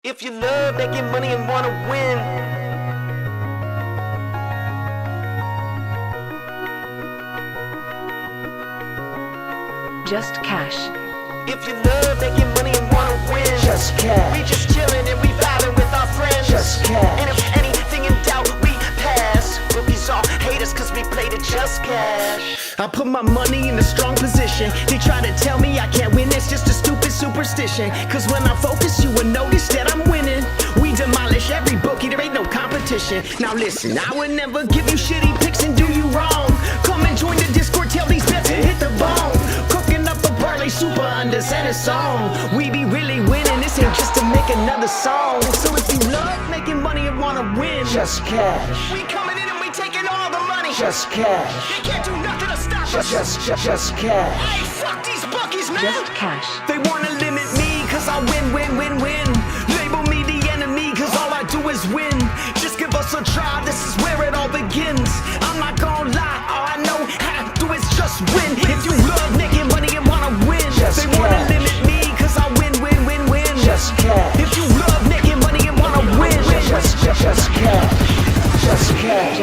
If you love making money and want to win, Just cash. if you love making money and want to win, Just cash. we just chillin' and we vibing with our friends. Just cash. And if anything in doubt, we pass. Rookies all hate us cause we play the just cash. I put my money in a strong position. They try to tell me I can't win, it's just a stupid superstition. Cause when I focus, you will notice that I'm winning. We demolish every bookie, there ain't no competition. Now listen, I would never give you shitty picks and do you wrong. Come and join the Discord, tell these bets to hit the bone. Cooking up a parlay super under center song. We be really winning, this ain't just to make another song. So if you love making money and wanna win, Just cash. we coming in and we taking all the money. Just cash. They can't do nothing to stop us. Just cash. Hey, fuck these bookies, man. Just cash. They wanna limit me cause I win. Label me the enemy cause all I do is win. Just give us a try, this is where it all begins. I'm not gonna lie, all I know how to do is just win. If you love making money and wanna win, Just they wanna cash. limit me cause I win. Just cash. If you love making money and wanna win, Just cash. Just cash. Just cash.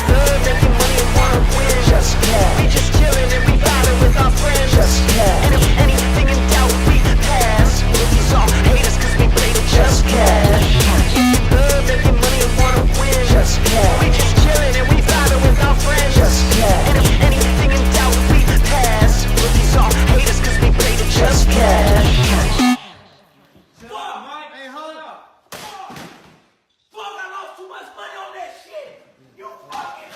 love making money and wanna win. Just cash. We just chillin' and we vibing with our friends. Just cash. And if anything in doubt, we pass. Rookies all hate us cause we play the just cash. Love making money and wanna win. Just cash. We just chillin' and we vibing with our friends. Just cash. And if anything in doubt, we pass. Rookies all hate us cause we play the just cash. Hey, hold up. Fuck, I lost too much money on that shit. You fucking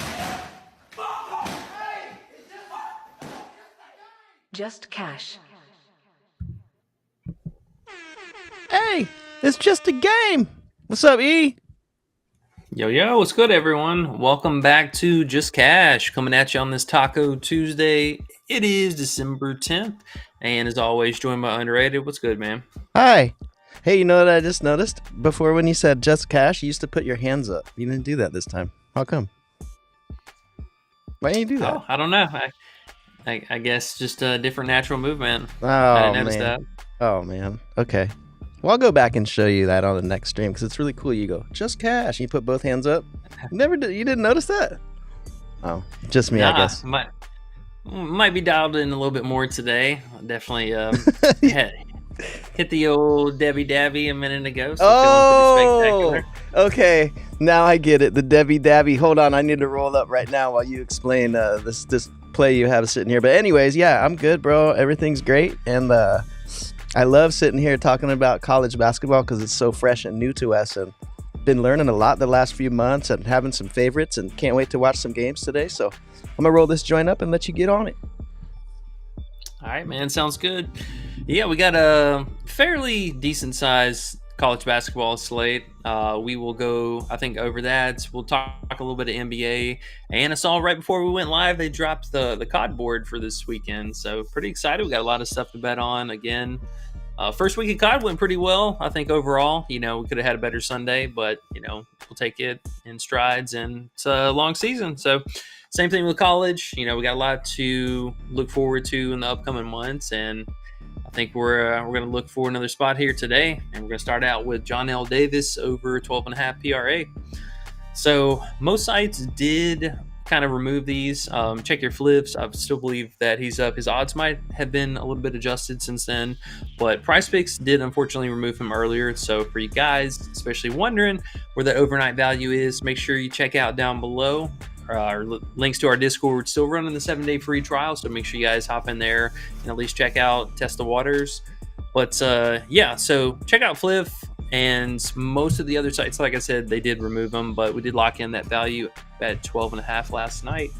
fuck. Hey, it's just my. Just cash. Hey, it's just a game. What's up, E? Yo, what's good, everyone? Welcome back to Just Cash, coming at you on this Taco Tuesday. It is December 10th, and as always, joined by Underrated. What's good, man? Hi. Hey, you know what I just noticed? Before when you said just cash, you used to put your hands up. You didn't do that this time. How come? Why didn't you do that? Oh, I don't know. I guess just a different natural movement. Oh, I didn't notice man. that. Oh, man. Okay. Well, I'll go back and show you that on the next stream because it's really cool. You go, just cash. And you put both hands up. You didn't notice that? Oh, just me, I guess. Might be dialed in a little bit more today. Definitely hit the old Debbie Dabby a minute ago. So feeling pretty spectacular. Okay. Now I get it. The Debbie Dabby. Hold on. I need to roll up right now while you explain this play you have sitting here. But anyways, yeah, I'm good, bro. Everything's great. And I love sitting here talking about college basketball because it's so fresh and new to us. And been learning a lot the last few months and having some favorites and can't wait to watch some games today. So I'm going to roll this joint up and let you get on it. All right, man. Sounds good. Yeah, we got a fairly decent sized college basketball slate. We will go, I think, over that. We'll talk a little bit of NBA. And I saw right before we went live, they dropped the COD board for this weekend. So pretty excited. We got a lot of stuff to bet on. Again, first week of COD went pretty well, I think, overall. We could have had a better Sunday, but, we'll take it in strides. And it's a long season. So same thing with college. We got a lot to look forward to in the upcoming months. And I think we're going to look for another spot here today, and we're going to start out with John L. Davis over 12.5 PRA. So most sites did kind of remove these. Check your flips. I still believe that he's up. His odds might have been a little bit adjusted since then, but PrizePicks did unfortunately remove him earlier. So for you guys, especially wondering where that overnight value is, make sure you check out down below. Our links to our Discord. Still running the 7-day free trial, so make sure you guys hop in there and at least check out, test the waters. But yeah, so check out Fliff and most of the other sites. Like I said, they did remove them, but we did lock in that value at 12.5 last night.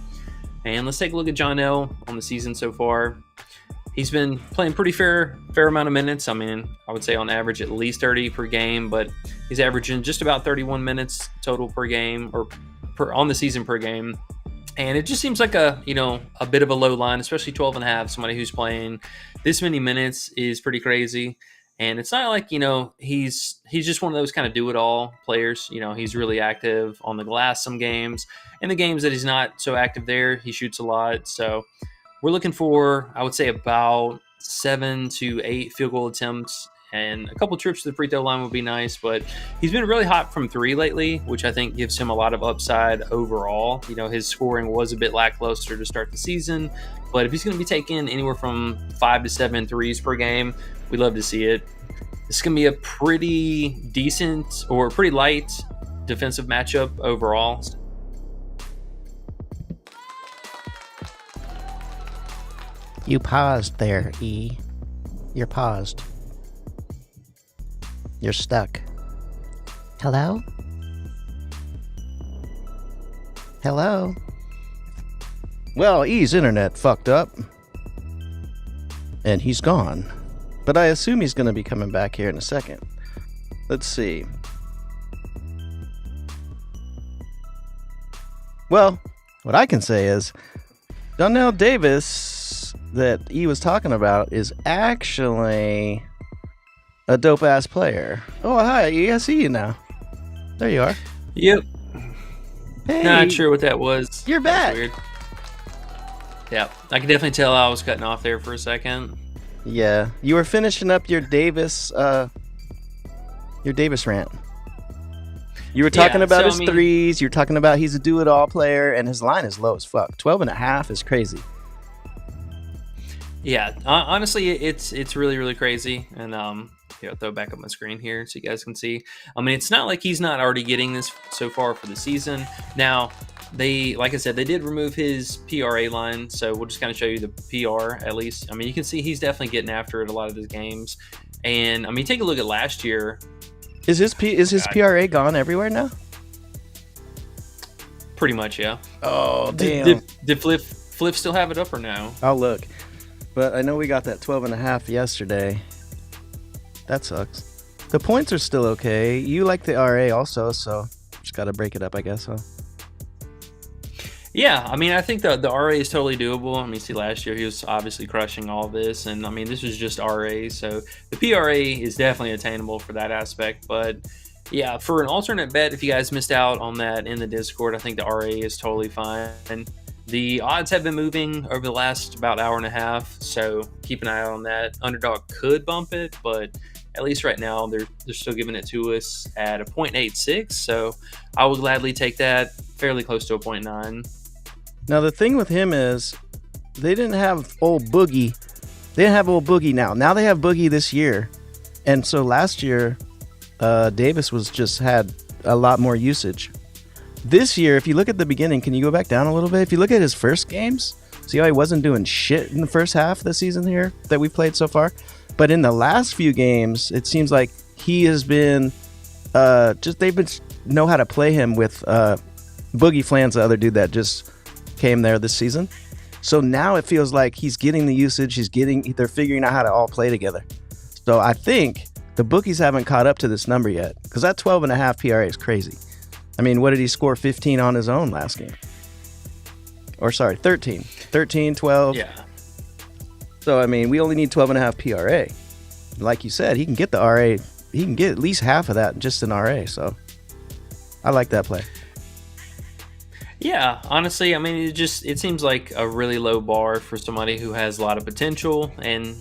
And let's take a look at John L on the season so far. He's been playing pretty fair amount of minutes. I mean, I would say on average at least 30 per game, but he's averaging just about 31 minutes total per game, or on the season per game. And it just seems like a bit of a low line, especially 12.5. Somebody who's playing this many minutes is pretty crazy. And it's not like, he's just one of those kind of do-it-all players. He's really active on the glass some games. And the games that he's not so active there, he shoots a lot. So we're looking for, I would say, about 7 to 8 field goal attempts, and a couple trips to the free throw line would be nice. But he's been really hot from 3 lately, which I think gives him a lot of upside overall. His scoring was a bit lackluster to start the season, but if he's going to be taking anywhere from 5 to 7 threes per game, we'd love to see it. It's going to be a pretty decent or pretty light defensive matchup overall. You paused there, E. You're paused. You're stuck. Hello? Hello? Well, E's internet fucked up. And he's gone. But I assume he's going to be coming back here in a second. Let's see. Well, what I can say is Donnell Davis that E was talking about is actually a dope-ass player. Oh, hi, E. I see you now. There you are. Yep. Hey, Not sure what that was. You're That's back. weird. Yeah, I can definitely tell I was cutting off there for a second. Yeah, you were finishing up your Davis rant. You were talking about his threes. You're talking about he's a do-it-all player, and his line is low as fuck. 12.5 is crazy. Yeah, honestly, it's really, really crazy. And throw back up my screen here so you guys can see. I mean, it's not like he's not already getting this so far for the season. Now, like I said, they did remove his PRA line, so we'll just kind of show you the PR at least. I mean, you can see he's definitely getting after it a lot of his games. And I mean, take a look at last year. Is his PRA gone everywhere now? Pretty much, yeah. Oh, damn. Did Fliff still have it up or no? I'll look. But I know we got that 12.5 yesterday. That sucks. The points are still okay. You like the RA also, so just got to break it up, I guess, huh? Yeah, I mean, I think the RA is totally doable. I mean, see, last year he was obviously crushing all this, and I mean, this was just RA, so the PRA is definitely attainable for that aspect. But yeah, for an alternate bet, if you guys missed out on that in the Discord, I think the RA is totally fine. And the odds have been moving over the last about hour and a half, so keep an eye out on that. Underdog could bump it, but at least right now they're still giving it to us at a 0.86, so I would gladly take that, fairly close to a 0.9. Now, the thing with him is they didn't have old Boogie. They didn't have old Boogie now. Now they have Boogie this year. And so last year, Davis had a lot more usage. This year, if you look at the beginning, can you go back down a little bit? If you look at his first games, see how he wasn't doing shit in the first half of the season here that we played so far? But in the last few games, it seems like he has been know how to play him with Boogie Flan's the other dude that just came there this season. So now it feels like he's getting the usage. They're figuring out how to all play together. So I think the bookies haven't caught up to this number yet, because that 12.5 PRA is crazy. I mean, what did he score 15 on his own last game? Or sorry, 13, 12. Yeah. So, I mean, we only need 12.5 PRA. Like you said, he can get the RA. He can get at least half of that just in RA. So I like that play. Yeah, honestly, I mean, it seems like a really low bar for somebody who has a lot of potential, and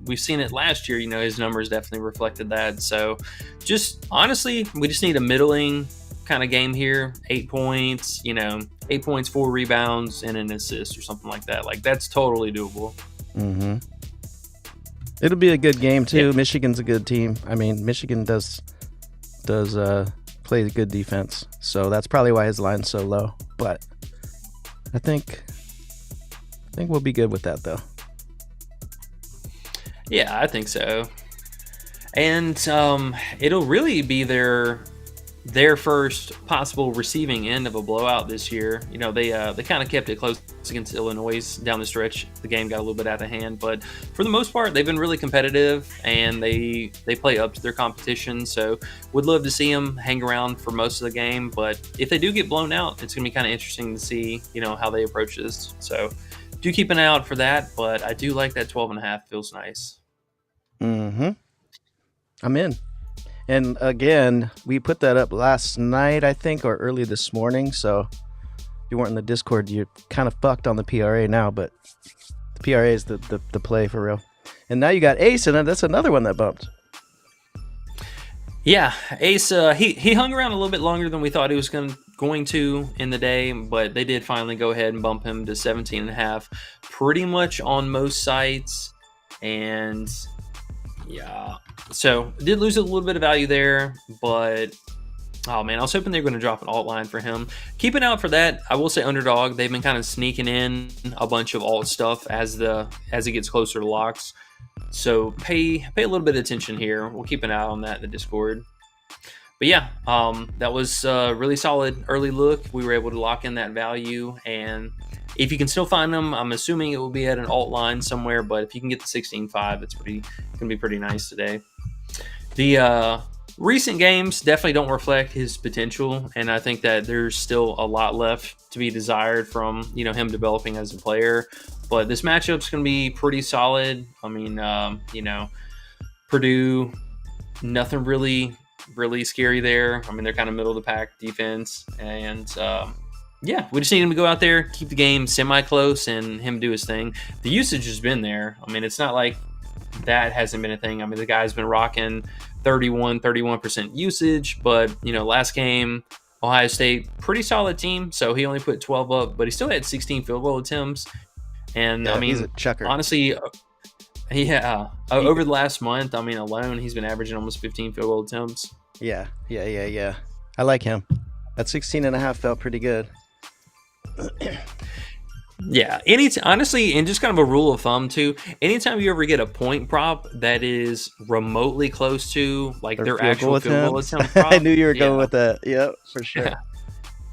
we've seen it last year. His numbers definitely reflected that. So, just honestly, we just need a middling kind of game here. 8 points, 8 points, 4 rebounds, and an assist or something like that. Like, that's totally doable. Mm-hmm. It'll be a good game too. Yeah. Michigan's a good team. I mean, Michigan does play good defense, so that's probably why his line's so low. But I think we'll be good with that, though. Yeah, I think so. And it'll really be their first possible receiving end of a blowout this year. They kind of kept it close against Illinois down the stretch. The game got a little bit out of hand, but for the most part, they've been really competitive, and they play up to their competition. So would love to see them hang around for most of the game. But if they do get blown out, it's going to be kind of interesting to see, how they approach this. So do keep an eye out for that. But I do like that 12.5. Feels nice. Mm-hmm. I'm in. And again, we put that up last night, I think, or early this morning. So if you weren't in the Discord, you're kind of fucked on the PRA now, but the PRA is the play for real. And now you got Ace, and that's another one that bumped. Yeah, Ace, he hung around a little bit longer than we thought he was going to in the day, but they did finally go ahead and bump him to 17.5, pretty much on most sites. And yeah, so did lose a little bit of value there, but oh man, I was hoping they were going to drop an alt line for him. Keep an eye out for that. I will say Underdog, they've been kind of sneaking in a bunch of alt stuff as it gets closer to locks. So pay a little bit of attention here. We'll keep an eye on that in the Discord. But yeah, that was a really solid early look. We were able to lock in that value, and if you can still find them, I'm assuming it will be at an alt line somewhere. But if you can get the 16.5, it's gonna be pretty nice today. The recent games definitely don't reflect his potential, and I think that there's still a lot left to be desired from him developing as a player. But this matchup's going to be pretty solid. I mean, Purdue, nothing really scary there. I mean, they're kind of middle of the pack defense, and yeah, we just need him to go out there, keep the game semi-close, and him do his thing. The usage has been there. I mean, it's not like that hasn't been a thing. I mean, the guy's been rocking 31% usage, but last game, Ohio State, pretty solid team, so he only put 12 up, but he still had 16 field goal attempts. And yeah, I mean, he's a chucker. Honestly, yeah, over the last month, I mean, alone, he's been averaging almost 15 field goal attempts. Yeah. I like him. That 16.5 felt pretty good. Yeah, honestly, and just kind of a rule of thumb too, anytime you ever get a point prop that is remotely close to like their actual field goal attempt prop, I knew you were going with that. Yep, for sure. Yeah.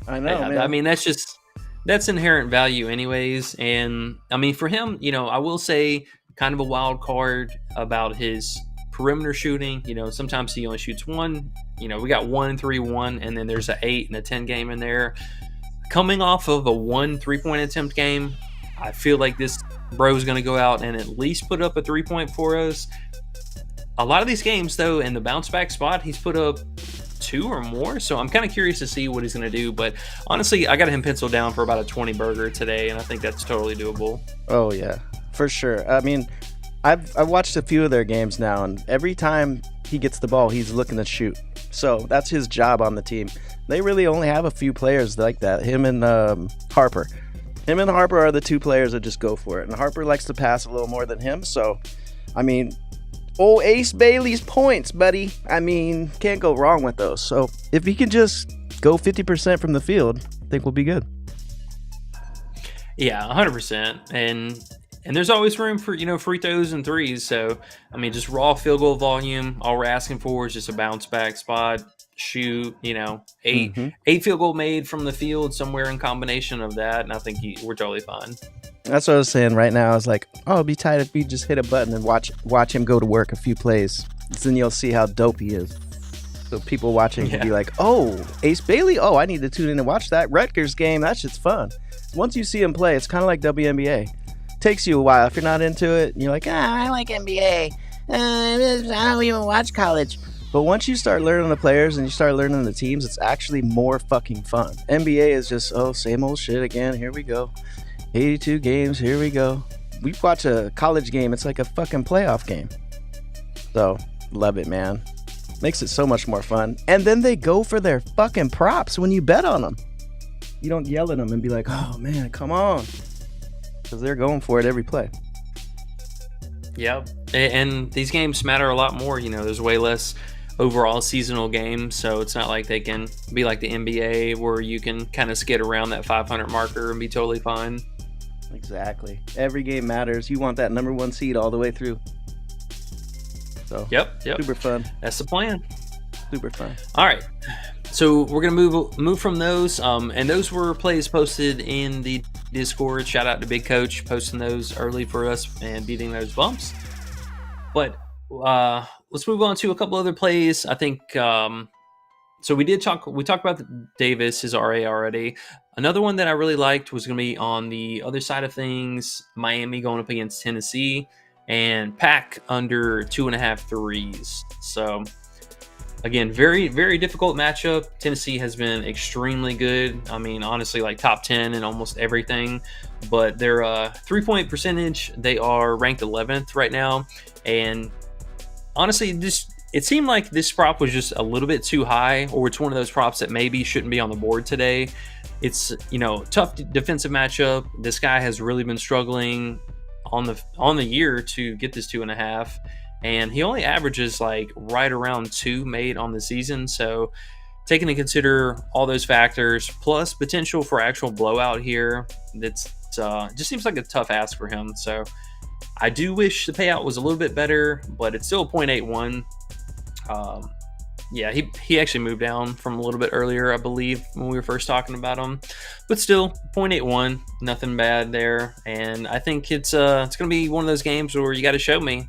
I know, man. I mean, that's inherent value anyways. And I mean, for him, I will say kind of a wild card about his perimeter shooting. Sometimes he only shoots one. We got 1, 3, 1, and then there's an 8 and a 10 game in there. Coming off of a 1 3-point attempt game, I feel like this bro is going to go out and at least put up a 3-point for us. A lot of these games, though, in the bounce back spot, he's put up 2 or more. So I'm kind of curious to see what he's going to do. But honestly, I got him penciled down for about a 20 burger today, and I think that's totally doable. Oh, yeah, for sure. I mean, I've watched a few of their games now, and every time he gets the ball, he's looking to shoot. So that's his job on the team. They really only have a few players like that. Him and Harper. Him and Harper are the two players that just go for it. And Harper likes to pass a little more than him. So, I mean, old Ace Bailey's points, buddy. I mean, can't go wrong with those. So if he can just go 50% from the field, I think we'll be good. Yeah, 100%. And there's always room for, free throws and threes. So, I mean, just raw field goal volume. All we're asking for is just a bounce back spot. Shoot, 8 field goal made from the field, somewhere in combination of that, and I think we're totally fine. That's what I was saying right now. I was like, oh, it'd be tight if we just hit a button and watch him go to work a few plays. Then you'll see how dope he is. So people watching can be like, oh, Ace Bailey? Oh, I need to tune in and watch that Rutgers game. That shit's fun. Once you see him play, it's kind of like WNBA. Takes you a while. If you're not into it, and you're like, I like NBA. I don't even watch college. But once you start learning the players and you start learning the teams, it's actually more fucking fun. NBA is just, same old shit again. Here we go. 82 games. Here we go. We watch a college game. It's like a fucking playoff game. So, love it, man. Makes it so much more fun. And then they go for their fucking props when you bet on them. You don't yell at them and be like, oh, man, come on. Because they're going for it every play. Yep. And these games matter a lot more. There's way less overall seasonal games, so it's not like they can be like the NBA where you can kind of skid around that 500 marker and be totally fine. Exactly. Every game matters. You want that number 1 seed all the way through. So Yep. Super fun. That's the plan. Super fun. All right. So we're gonna move from those, and those were plays posted in the Discord. Shout out to Big Coach posting those early for us and beating those bumps. But let's move on to a couple other plays. I think so. We talked about Davis, his RA already. Another one that I really liked was going to be on the other side of things. Miami going up against Tennessee, and Pack under 2.5 threes. So Again, very, very difficult matchup. Tennessee has been extremely good. I mean, honestly, like top 10 in almost everything. But their 3-point percentage, they are ranked 11th right now. And honestly, it seemed like this prop was just a little bit too high, or it's one of those props that maybe shouldn't be on the board today. It's, tough defensive matchup. This guy has really been struggling on the year to get this 2.5. And he only averages like right around 2 made on the season. So taking into consider all those factors, plus potential for actual blowout here, that's just seems like a tough ask for him. So I do wish the payout was a little bit better, but it's still 0.81. Yeah, he actually moved down from a little bit earlier, I believe, when we were first talking about him. But still, 0.81, nothing bad there. And I think it's going to be one of those games where you got to show me,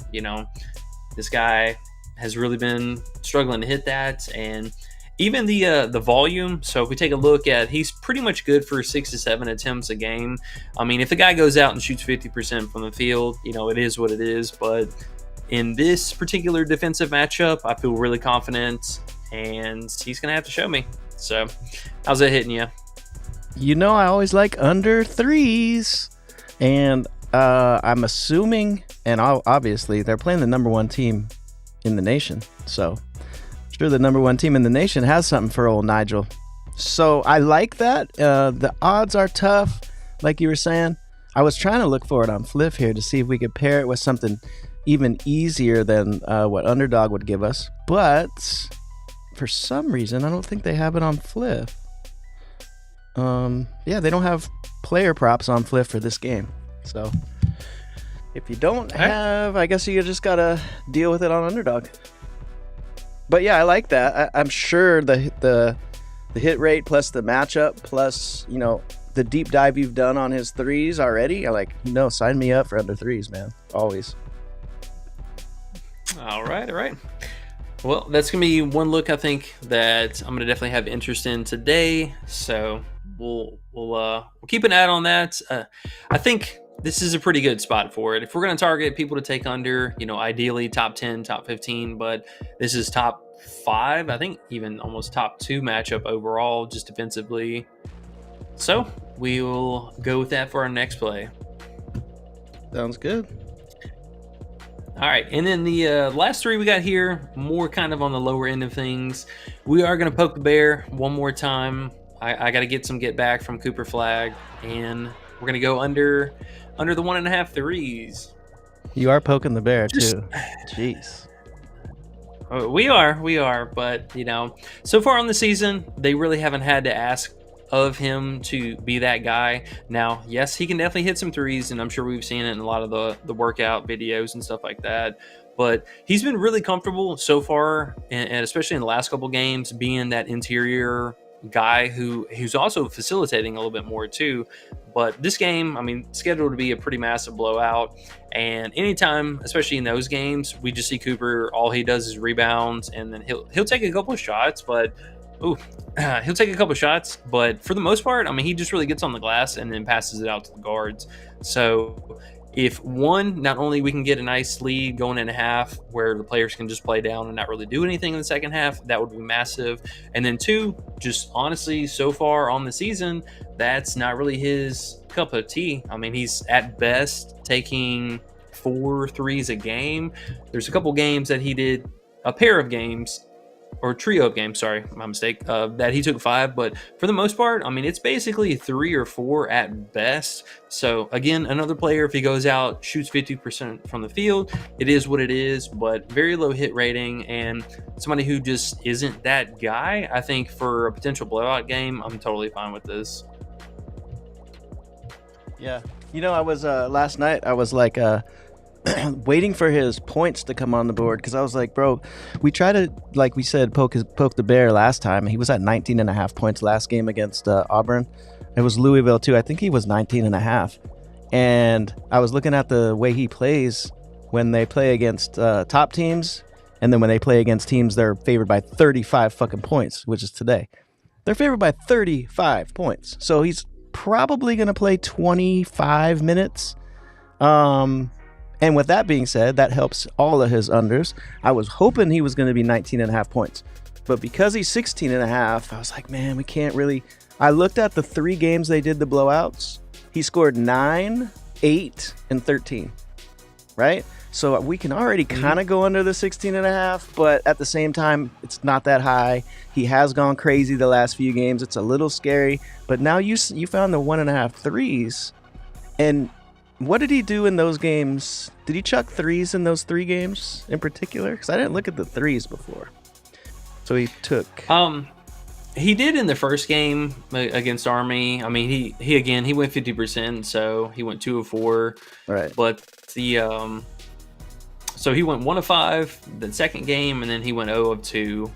this guy has really been struggling to hit that. And even the volume, so if we take a look at, he's pretty much good for 6 to 7 attempts a game. I mean, if the guy goes out and shoots 50% from the field, it is what it is. But in this particular defensive matchup, I feel really confident, and he's going to have to show me. So how's that hitting you? I always like under 3s. And I'm assuming, and obviously, they're playing the number 1 team in the nation. So I'm sure the number 1 team in the nation has something for old Nigel. So I like that. The odds are tough, like you were saying. I was trying to look for it on Fliff here to see if we could pair it with something even easier than what Underdog would give us. But for some reason, I don't think they have it on Fliff. Yeah, they don't have player props on Fliff for this game. So if you don't have, I guess you just gotta deal with it on Underdog. But yeah, I like that. I'm sure the hit rate plus the matchup plus the deep dive you've done on his 3s already. I like sign me up for under 3s, man. Always. All right. Well, that's gonna be one look I think that I'm gonna definitely have interest in today. So we'll keep an eye on that. I think this is a pretty good spot for it. If we're going to target people to take under, ideally top 10, top 15, but this is top 5, I think even almost top 2 matchup overall, just defensively. So we will go with that for our next play. Sounds good. All right, and then the last 3 we got here, more kind of on the lower end of things. We are going to poke the bear one more time. I got to get some get back from Cooper Flag, and we're going to go under the 1.5 threes. You are poking the bear too. Jeez. We are, but so far on the season, they really haven't had to ask of him to be that guy. Now, yes, he can definitely hit some 3s, and I'm sure we've seen it in a lot of the workout videos and stuff like that. But he's been really comfortable so far, and especially in the last couple games, being that interior guy who's also facilitating a little bit more too. But this game, I mean, scheduled to be a pretty massive blowout, and anytime, especially in those games, we just see Cooper, all he does is rebounds, and then he'll take a couple of shots, but he'll take a couple of shots, but for the most part, I mean, he just really gets on the glass and then passes it out to the guards. So if not only we can get a nice lead going in a half where the players can just play down and not really do anything in the second half, that would be massive. And then 2, just honestly, so far on the season, that's not really his cup of tea. I mean, he's at best taking 4 threes a game. There's a couple games that he did, a pair of games, or trio of games, sorry, my mistake, that he took 5, but for the most part, I mean, it's basically 3 or 4 at best. So again, another player, if he goes out, shoots 50% from the field, it is what it is, but very low hit rating, and somebody who just isn't that guy. I think for a potential blowout game, I'm totally fine with this. Yeah. I was, last night, I was like, waiting for his points to come on the board, because I was like, bro, we try to, like we said, poke the bear last time. He was at 19.5 points last game against Auburn. It was Louisville too. I think he was 19.5. And I was looking at the way he plays when they play against top teams, and then when they play against teams they're favored by 35 fucking points, which is today. They're favored by 35 points. So he's probably going to play 25 minutes. And with that being said, that helps all of his unders. I was hoping he was going to be 19.5 points. But because he's 16.5, I was like, man, we can't really. I looked at the 3 games they did the blowouts. He scored 9, 8, and 13. Right? So we can already kind of go under the 16.5, but at the same time, it's not that high. He has gone crazy the last few games. It's a little scary. But now you found the 1.5 threes. And what did he do in those games? Did he chuck threes in those 3 games in particular? Because I didn't look at the threes before. So he took. He did in the first game against Army. I mean, he went 50%, so he went 2 of 4. Right. But so he went 1 of 5 the second game, and then he went 0 of 2.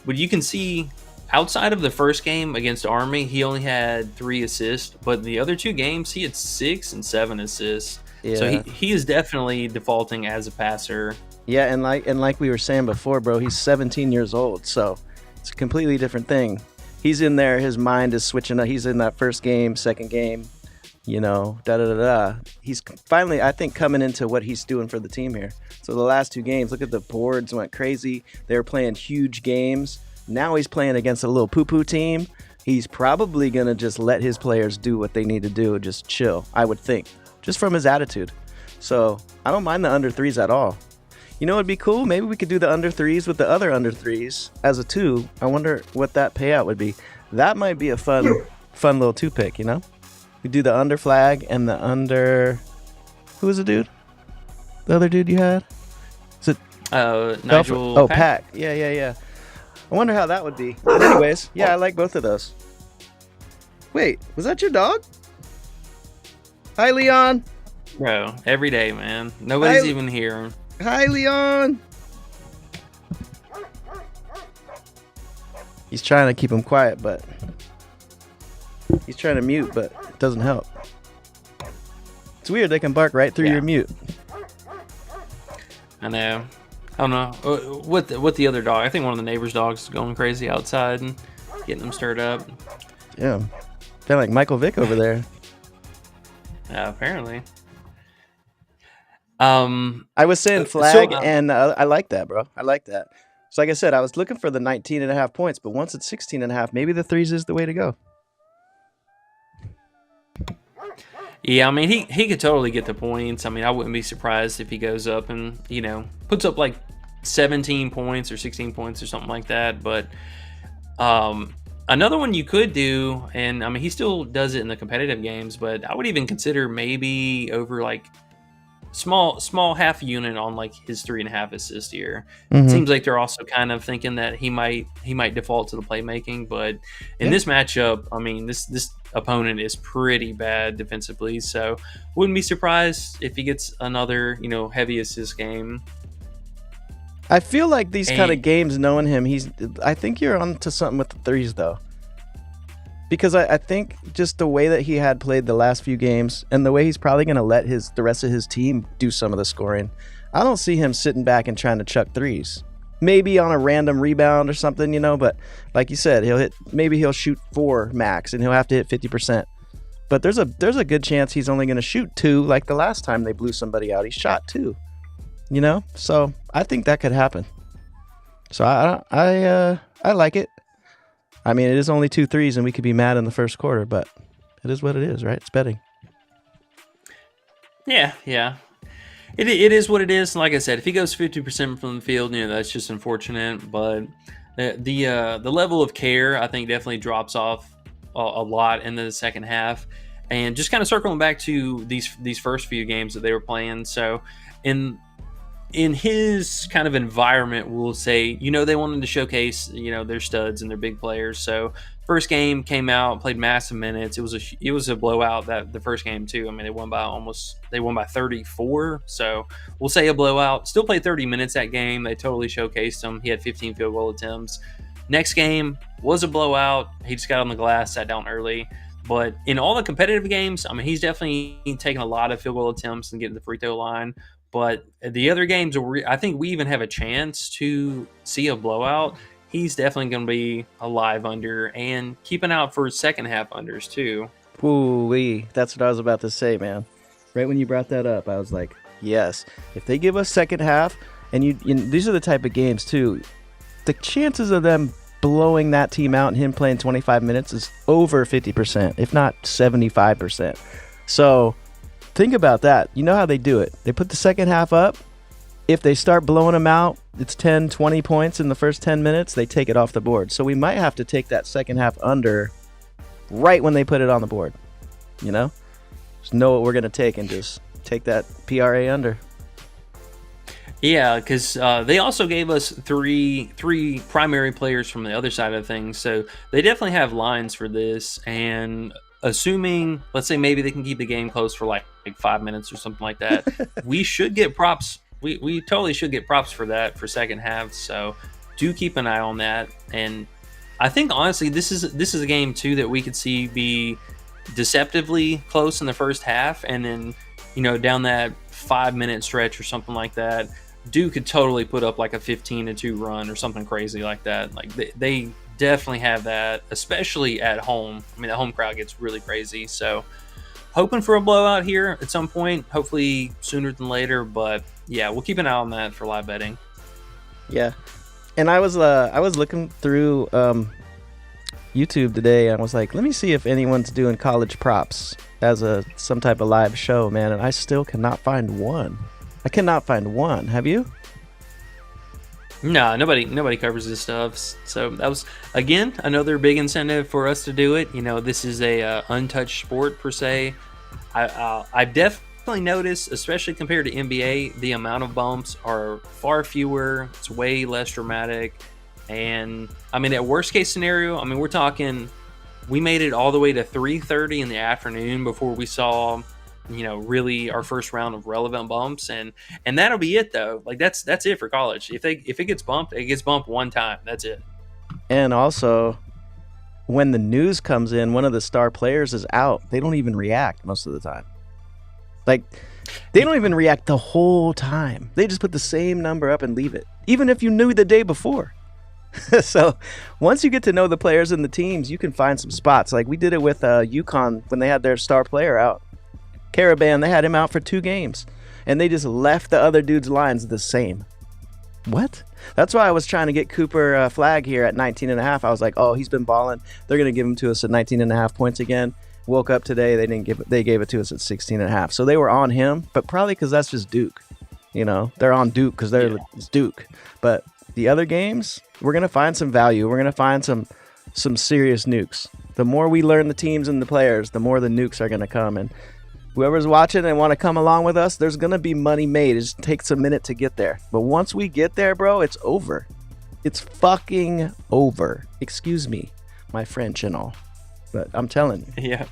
But you can see outside of the first game against Army, he only had 3 assists. But the other 2 games, he had 6 and 7 assists. Yeah. So he is definitely defaulting as a passer. Yeah, and like we were saying before, bro, he's 17 years old, so it's a completely different thing. He's in there, his mind is switching up. He's in that first game, second game, He's finally, I think, coming into what he's doing for the team here. So the last 2 games, look at the boards, went crazy. They were playing huge games. Now he's playing against a little poo-poo team. He's probably going to just let his players do what they need to do, just chill, I would think, just from his attitude. So I don't mind the under 3s at all. You know, it'd be cool. Maybe we could do the under 3s with the other under 3s as a 2. I wonder what that payout would be. That might be a fun little 2-pick, you know? We do the under flag and the under. Who was the dude? The other dude you had? Is it Nigel? Oh, Pack. Yeah. I wonder how that would be. But anyways, yeah, I like both of those. Wait, was that your dog? Hi, Leon. Bro, every day, man. Nobody's even here. Hi, Leon. He's trying to keep him quiet, but he's trying to mute, but it doesn't help. It's weird. They can bark right through your mute. I know. I don't know. What the other dog? I think one of the neighbor's dogs is going crazy outside and getting them stirred up. Yeah. Feel like Michael Vick over there. Apparently. I was saying flag, and I like that, bro. I like that. So like I said, I was looking for the 19.5 points, but once it's 16.5, maybe the 3s is the way to go. Yeah, I mean, he could totally get the points. I mean, I wouldn't be surprised if he goes up and, puts up like 17 points or 16 points or something like that. But another one you could do, and I mean, he still does it in the competitive games, but I would even consider maybe over like small half unit on like his 3.5 assist here. It seems like they're also kind of thinking that he might default to the playmaking, but in this matchup, I mean, this opponent is pretty bad defensively, so wouldn't be surprised if he gets another heavy assist game. I feel like these kind of games, knowing him, I think you're onto something with the 3s though. Because I think just the way that he had played the last few games and the way he's probably going to let the rest of his team do some of the scoring, I don't see him sitting back and trying to chuck 3s. Maybe on a random rebound or something, but like you said, he'll shoot 4 max and he'll have to hit 50%. But there's a good chance he's only going to shoot 2, like the last time they blew somebody out. He shot 2, So I think that could happen. So I like it. I mean, it is only 2 3s, and we could be mad in the first quarter, but it is what it is, right? It's betting. Yeah. It is what it is. Like I said, if he goes 50% from the field, that's just unfortunate. But the level of care, I think, definitely drops off a lot in the second half. And just kind of circling back to these first few games that they were playing. So in his kind of environment, we'll say, they wanted to showcase, their studs and their big players. So first game came out, played massive minutes. It was a blowout that the first game too. I mean, they won by 34. So we'll say a blowout. Still played 30 minutes that game. They totally showcased him. He had 15 field goal attempts. Next game was a blowout. He just got on the glass, sat down early. But in all the competitive games, I mean, he's definitely taken a lot of field goal attempts and getting the free throw line. But the other games, I think we even have a chance to see a blowout. He's definitely going to be a live under, and keeping out for second half unders too. Ooh-wee. That's what I was about to say, man. Right when you brought that up, I was like, Yes. If they give us second half, and these are the type of games too, the chances of them blowing that team out and him playing 25 minutes is over 50%, if not 75%. So think about that. You know how they do it. They put the second half up. If they start blowing them out, it's 10, 20 points in the first 10 minutes, they take it off the board. So we might have to take that second half under right when they put it on the board. You know? Just know what we're going to take and just take that PRA under. Yeah, because they also gave us three primary players from the other side of things. So they definitely have lines for this. And assuming, let's say maybe they can keep the game close for like 5 minutes or something like that, we should get props. We totally should get props for that for second half. So do keep an eye on that. And I think honestly, this is a game too that we could see be deceptively close in the first half, and then down that 5-minute stretch or something like that, Duke could totally put up like a 15-2 run or something crazy like that. Like they definitely have that, especially at home. I mean, the home crowd gets really crazy. So hoping for a blowout here at some point, hopefully sooner than later. But yeah, we'll keep an eye on that for live betting. Yeah, and I was looking through YouTube today, and I was like, let me see if anyone's doing college props as some type of live show, man. And I still cannot find one. I cannot find one. Have you? No, nobody covers this stuff. So that was, again, another big incentive for us to do it. This is a untouched sport per se. I definitely noticed, especially compared to NBA, the amount of bumps are far fewer. It's way less dramatic. And I mean, at worst case scenario, I mean, we're talking, we made it all the way to 3:30 in the afternoon before we saw, really our first round of relevant bumps, and that'll be it though. Like that's it for college. If it gets bumped, it gets bumped one time. That's it. And also, when the news comes in, one of the star players is out. They don't even react most of the time. Like, they don't even react the whole time. They just put the same number up and leave it, even if you knew the day before. So once you get to know the players and the teams, you can find some spots. Like we did it with UConn when they had their star player out. Caravan, they had him out for 2 games, and they just left the other dude's lines the same. What? That's why I was trying to get Cooper Flag here at 19.5. I was like, oh, he's been balling. They're going to give him to us at 19.5 points again. Woke up today, they gave it to us at 16.5. So they were on him, but probably because that's just Duke. They're on Duke because it's Duke. But the other games, we're going to find some value. We're going to find some serious nukes. The more we learn the teams and the players, the more the nukes are going to come. And whoever's watching and want to come along with us, there's going to be money made. It just takes a minute to get there. But once we get there, bro, it's over. It's fucking over. Excuse me, my French and all. But I'm telling you. Yeah.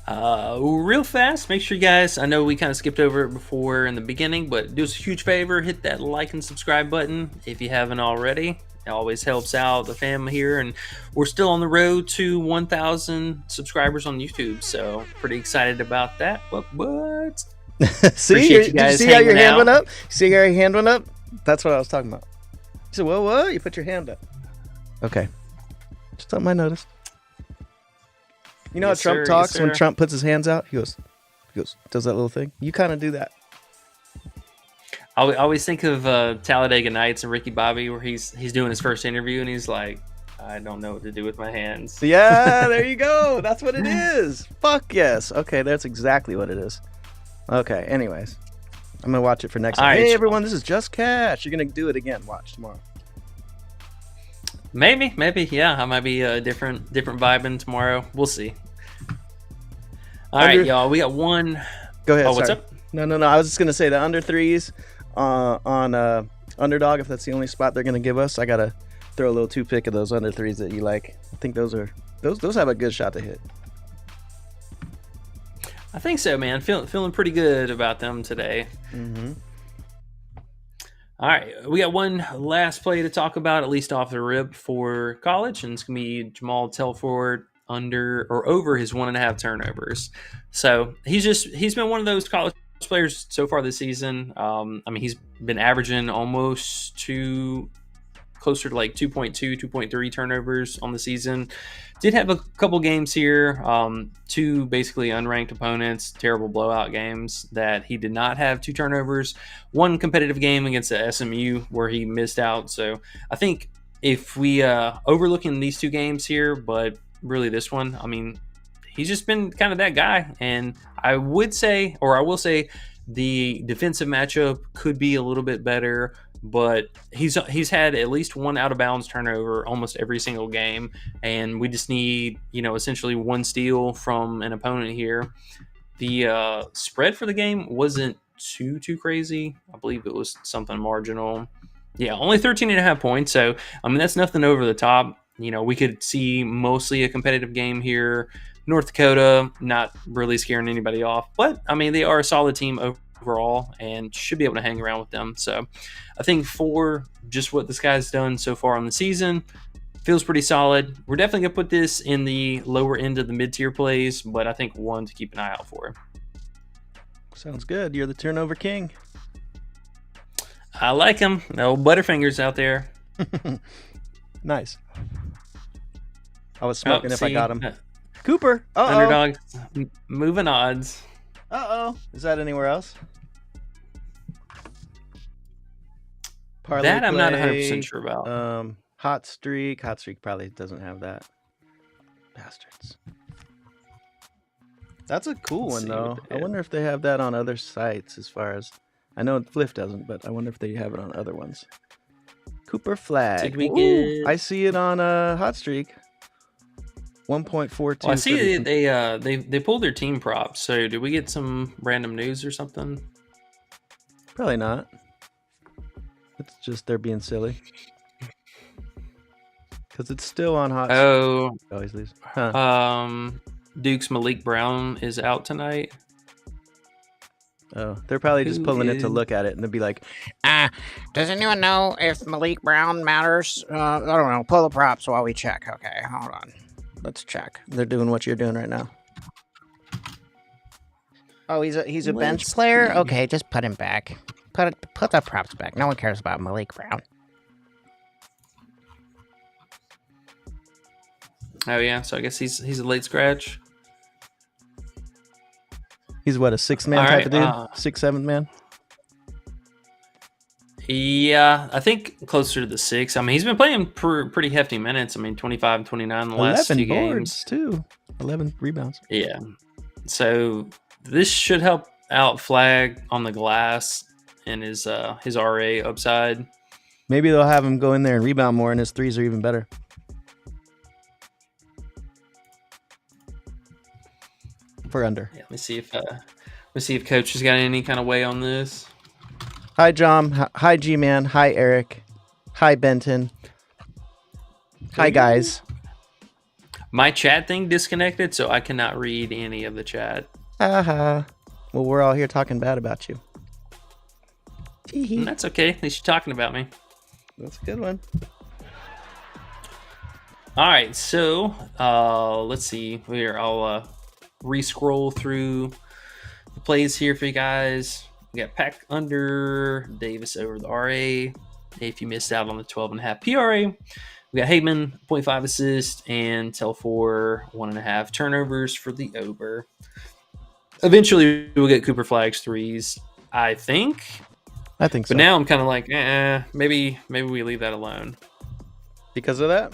Real fast, make sure you guys, I know we kind of skipped over it before in the beginning, but do us a huge favor, hit that like and subscribe button if you haven't already. It always helps out the family here, and we're still on the road to 1,000 subscribers on YouTube, so pretty excited about that. What? See, did you see how your hand went up? See how your hand went up? That's what I was talking about. You said, what? You put your hand up. Okay. Just something I noticed. You know how Trump talks when Trump puts his hands out? He goes, does that little thing. You kind of do that. I always think of Talladega Nights and Ricky Bobby, where he's doing his first interview and he's like, I don't know what to do with my hands. Yeah, there you go. That's what it is. Fuck yes. Okay, that's exactly what it is. Okay, anyways. I'm going to watch it for next time. Hey, everyone, this is Just Cash. You're going to do it again. Watch tomorrow. Maybe, yeah. I might be a different vibing tomorrow. We'll see. All right, y'all. We got one. Go ahead. Oh, what's up? No. I was just gonna say the under threes on Underdog. If that's the only spot they're gonna give us, I gotta throw a little 2-pick of those under threes that you like. I think those have a good shot to hit. I think so, man. Feeling pretty good about them today. Mm-hmm. All right, we got one last play to talk about, at least off the rip for college, and it's gonna be Jamal Telford under or over his 1.5 turnovers. So he's been one of those college players so far this season. I mean, he's been averaging almost 2 closer to like 2.2, 2.3 turnovers on the season. Did have a couple games here, two basically unranked opponents, terrible blowout games that he did not have 2 turnovers. One competitive game against the SMU where he missed out. So I think if we overlooking these 2 games here, but really this one, I mean, he's just been kind of that guy. And I will say the defensive matchup could be a little bit better, but he's had at least one out of bounds turnover almost every single game, and we just need, essentially one steal from an opponent here. The spread for the game wasn't too crazy. I believe it was something marginal. Yeah, only 13.5 points. So I mean, that's nothing over the top. We could see mostly a competitive game here. North Dakota not really scaring anybody off, but I mean, they are a solid team overall and should be able to hang around with them. So I think for just what this guy's done so far on the season, feels pretty solid. We're definitely going to put this in the lower end of the mid-tier plays, but I think one to keep an eye out for. Sounds good. You're the turnover king. I like him. No Butterfingers out there. Nice. I was smoking if I got him. Uh, Cooper. Underdog moving odds. Is that anywhere else? Parlay that I'm not play, 100% sure about. Hot streak. Hot streak probably doesn't have that. Bastards. That's a cool one though. I wonder if they have that on other sites. As far as I know, Fliff doesn't, but I wonder if they have it on other ones. Cooper flag. Did we get... I see it on Hot Streak. 1.42. Well, I see they pulled their team props. So did we get some random news or something? Probably not. It's just they're being silly. Because it's still on Hot Streak. Oh, Always leaves. Huh. Duke's Malik Brown is out tonight. Oh, they're probably just pulling it to look at it, and they'll be like, Does anyone know if Malik Brown matters? I don't know. Pull the props while we check. Okay, hold on. Let's check. they're doing what you're doing right now. Oh, he's a bench player? Okay, just put him back. Put the props back. No one cares about Malik Brown. Oh yeah, so I guess he's a late scratch. He's what, a 6-man type of dude? 6th, 7th man? Yeah, I think closer to the 6. I mean, he's been playing pretty hefty minutes. I mean, 25, 29 in the last 2 11 boards, games. too. 11 rebounds. Yeah. So this should help out Flag on the glass and his RA upside. Maybe they'll have him go in there and rebound more, and his threes are even better. For under. Yeah, let me see if Coach has got any kind of way on this. Hi, John. Hi, G-Man. Hi, Eric. Hi, Benton. Hi, guys. My chat thing disconnected, so I cannot read any of the chat. Well, we're all here talking bad about you. And that's okay. At least you're talking about me. That's a good one. All right, so let's see here. I'll re-scroll through the plays here for you guys. We got Pack under, Davis over the RA. If you missed out on the 12.5 PRA, we got Hagman 0.5 assist and Telfor 1.5 turnovers for the over. Eventually, we'll get Cooper Flag's threes, I think. I think so. But now I'm kind of like, maybe we leave that alone. Because of that?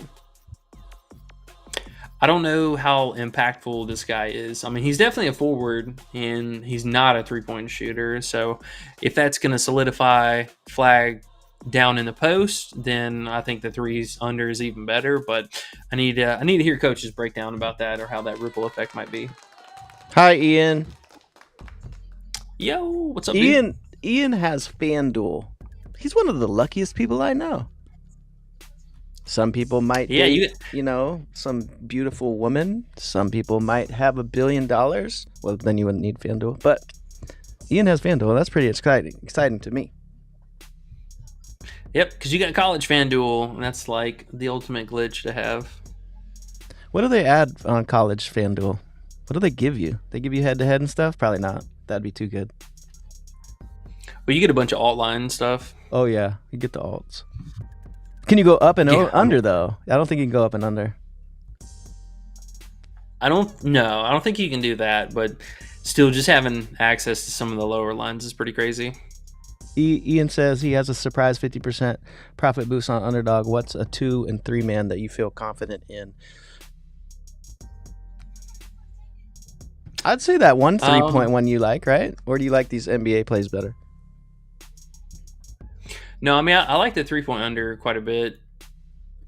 I don't know how impactful this guy is. I mean, he's definitely a forward, and he's not a three-point shooter. So if that's going to solidify Flag down in the post, then I think the threes under is even better. But I need to hear coaches break down about that or how that ripple effect might be. Hi, Ian. Yo, what's up, Ian? dude? Ian has FanDuel. He's one of the luckiest people I know. Some people might date, some beautiful woman. Some people might have $1 billion. Well, then you wouldn't need FanDuel. But Ian has FanDuel. That's pretty exciting to me. Yep, because you got college FanDuel, and that's like the ultimate glitch to have. What do they add on college FanDuel? What do they give you? They give you head-to-head and stuff? Probably not. That'd be too good. Well, you get a bunch of alt line stuff. Oh, yeah. You get the alts. Can you go up and Yeah. under though? I don't think you can go up and under. I don't think you can do that, but still, just having access to some of the lower lines is pretty crazy. Ian says he has a surprise 50% profit boost on Underdog. What's a 2 and 3 man that you feel confident in? I'd say that one 3.1 you like, right? Or do you like these NBA plays better? No, I mean I like the 3-point under quite a bit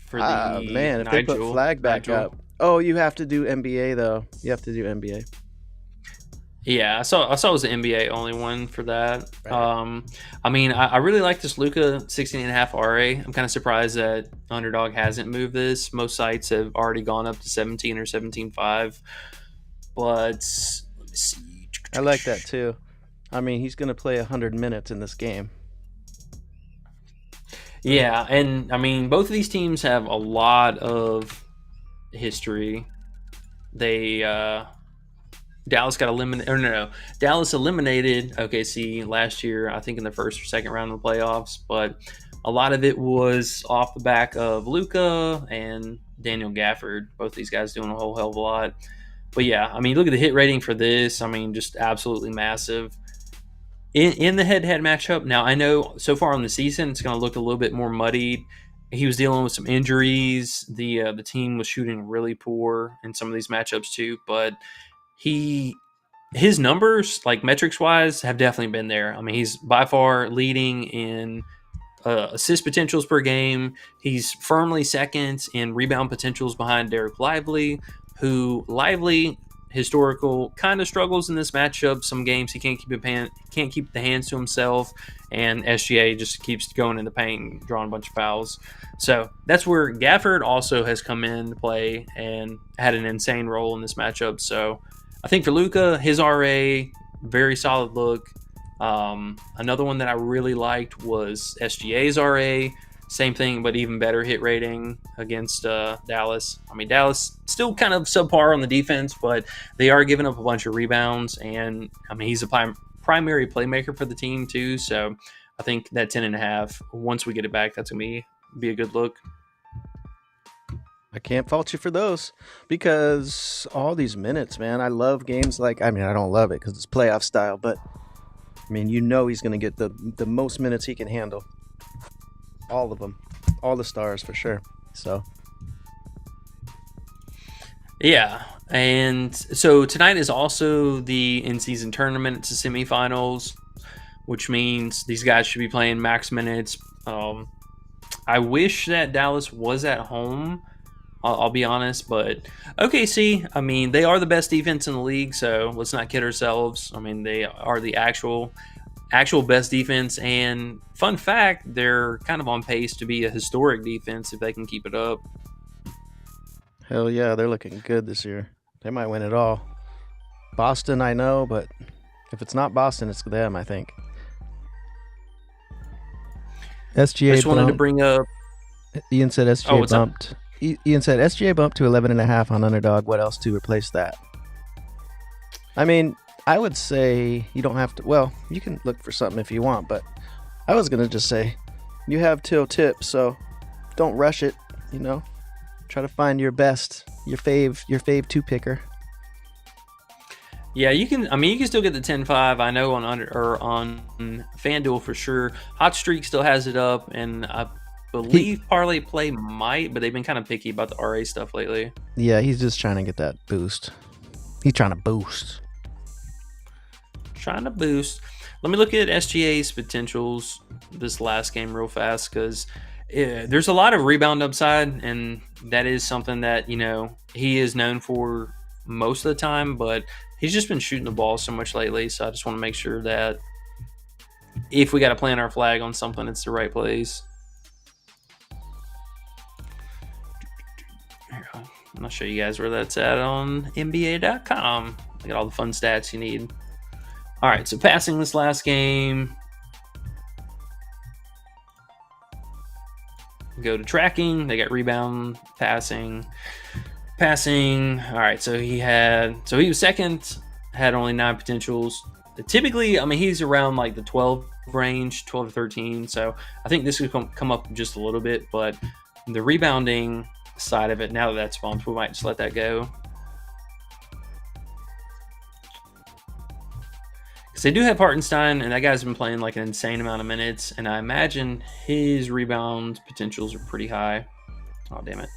for the man, if they put flag back Nigel. up. Oh, you have to do NBA though. You have to do NBA. Yeah, I saw it was the NBA only one for that. Right. I mean, I really like this Luka 16.5 RA. I'm kind of surprised that Underdog hasn't moved this. Most sites have already gone up to 17 or 17.5. But let me see. I like that too. I mean, he's going to play 100 minutes in this game. Yeah, and I mean, both of these teams have a lot of history. They Dallas got eliminated. Or no, Dallas eliminated OKC last year, I think in the first or second round of the playoffs. But a lot of it was off the back of Luka and Daniel Gafford. Both these guys doing a whole hell of a lot. But yeah, I mean, look at the hit rating for this. I mean, just absolutely massive. In the head-to-head matchup, now I know so far on the season it's going to look a little bit more muddied. He was dealing with some injuries. The team was shooting really poor in some of these matchups too, but his numbers, like metrics wise, have definitely been there. I mean, he's by far leading in assist potentials per game. He's firmly second in rebound potentials behind Derek Lively, who Lively historical kind of struggles in this matchup. Some games he can't keep the hands to himself, and SGA just keeps going in the paint and drawing a bunch of fouls. So that's where Gafford also has come in to play and had an insane role in this matchup. So I think for Luka, his RA, very solid look. Another one that I really liked was SGA's RA. Same thing, but even better hit rating against Dallas. I mean, Dallas still kind of subpar on the defense, but they are giving up a bunch of rebounds. And, I mean, he's a primary playmaker for the team, too. So I think that 10.5, once we get it back, that's going to be a good look. I can't fault you for those because all these minutes, man, I love games like, I mean, I don't love it because it's playoff style, but, I mean, you know he's going to get the most minutes he can handle. All of them, all the stars for sure. So, yeah, and so tonight is also the in-season tournament. It's the semifinals, which means these guys should be playing max minutes. I wish that Dallas was at home. I'll be honest, but OKC, I mean, they are the best defense in the league, so let's not kid ourselves. I mean, they are the actual best defense, and fun fact, they're kind of on pace to be a historic defense if they can keep it up. hell yeah, they're looking good this year. They might win it all. Boston, I know, but if it's not Boston, it's them, I think. SGA I just wanted to bring up. Ian said SGA what's up? bumped. Ian said SGA bumped to 11.5 on Underdog. What else to replace that? I mean, I would say you don't have to. Well, you can look for something if you want, but I was gonna just say you have till tip, so don't rush it. You know, try to find your best, your fave two picker. Yeah, you can. I mean, you can still get the 10.5. I know on on FanDuel for sure. Hot Streak still has it up, and I believe Parlay Play might, but they've been kind of picky about the RA stuff lately. Yeah, he's just trying to get that boost. He's trying to boost. Trying to boost. Let me look at SGA's potentials this last game real fast, because there's a lot of rebound upside, and that is something that, you know, he is known for most of the time, but he's just been shooting the ball so much lately. So I just want to make sure that if we got to plant our flag on something, it's the right place. Here, I'm going to show you guys where that's at on NBA.com. Look at all the fun stats you need. All right, so passing this last game. Go to tracking. They got rebound, passing. All right, so he was second, had only 9 potentials. Typically, I mean, he's around like the 12 range, 12 to 13. So I think this could come up just a little bit, but the rebounding side of it, now that that's bumped, we might just let that go. Because they do have Hartenstein, and that guy's been playing like an insane amount of minutes, and I imagine his rebound potentials are pretty high. Oh, damn it.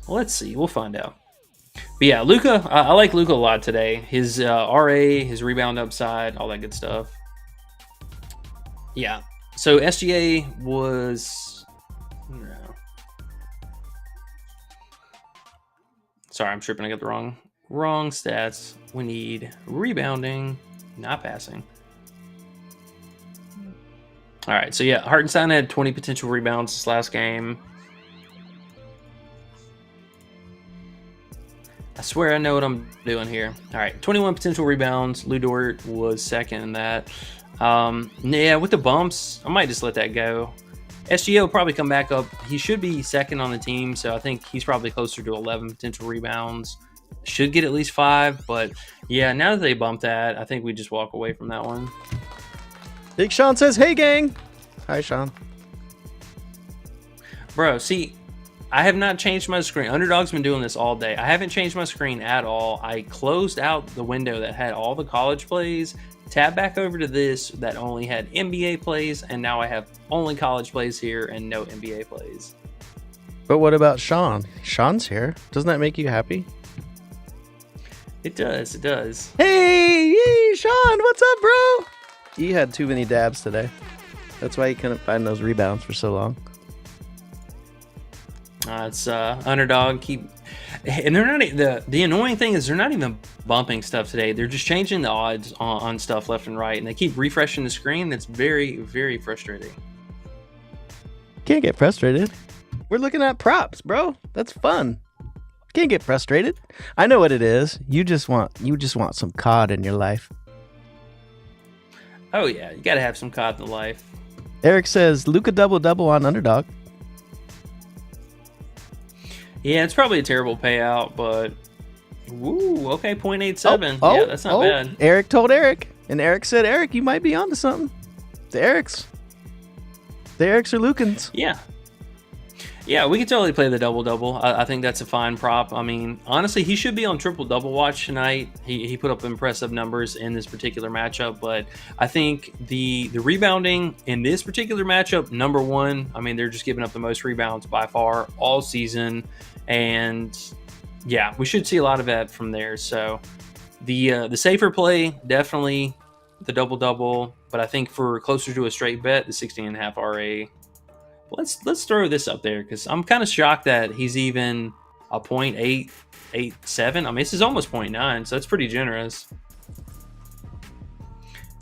Well, let's see. We'll find out. But yeah, Luka, I like Luka a lot today. His RA, his rebound upside, all that good stuff. Yeah. So SGA was... No. Sorry, I'm tripping. I got the wrong stats. We need rebounding, not passing. All right. So yeah, Hartenstein had 20 potential rebounds this last game. I swear I know what I'm doing here. All right, 21 potential rebounds. Lou Dort was second in that. Yeah, with the bumps, I might just let that go. SGA will probably come back up. He should be second on the team, so I think he's probably closer to 11 potential rebounds. Should get at least 5, but yeah, now that they bumped that, I think we just walk away from that one. Big Sean says, "Hey, gang." Hi, Sean. Bro, see, I have not changed my screen. Underdog's been doing this all day. I haven't changed my screen at all. I closed out the window that had all the college plays, tabbed back over to this that only had NBA plays, and now I have only college plays here and no NBA plays. But what about Sean? Sean's here. Doesn't that make you happy? It does. It does. Hey, Sean, what's up, bro? He had too many dabs today. That's why he couldn't find those rebounds for so long. It's Underdog. And they're not the annoying thing is they're not even bumping stuff today. They're just changing the odds on stuff left and right, and they keep refreshing the screen. That's very, very frustrating. Can't get frustrated. We're looking at props, bro. That's fun. Can't get frustrated. I know what it is. You just want some COD in your life. Oh yeah, you gotta have some COD in life. Eric says Luka double on Underdog. Yeah, it's probably a terrible payout, but woo, okay, 0.87. Oh, yeah, that's not bad. Eric told Eric, and Eric said, "Eric, you might be onto something." The Erics are Lukans. Yeah, we could totally play the double-double. I think that's a fine prop. I mean, honestly, he should be on triple-double watch tonight. He put up impressive numbers in this particular matchup, but I think the rebounding in this particular matchup, number one, I mean, they're just giving up the most rebounds by far all season, and yeah, we should see a lot of that from there. So the safer play, definitely the double-double, but I think for closer to a straight bet, the 16.5 RA. Let's throw this up there because I'm kind of shocked that he's even a 0.887. I mean, this is almost 0.9, so that's pretty generous.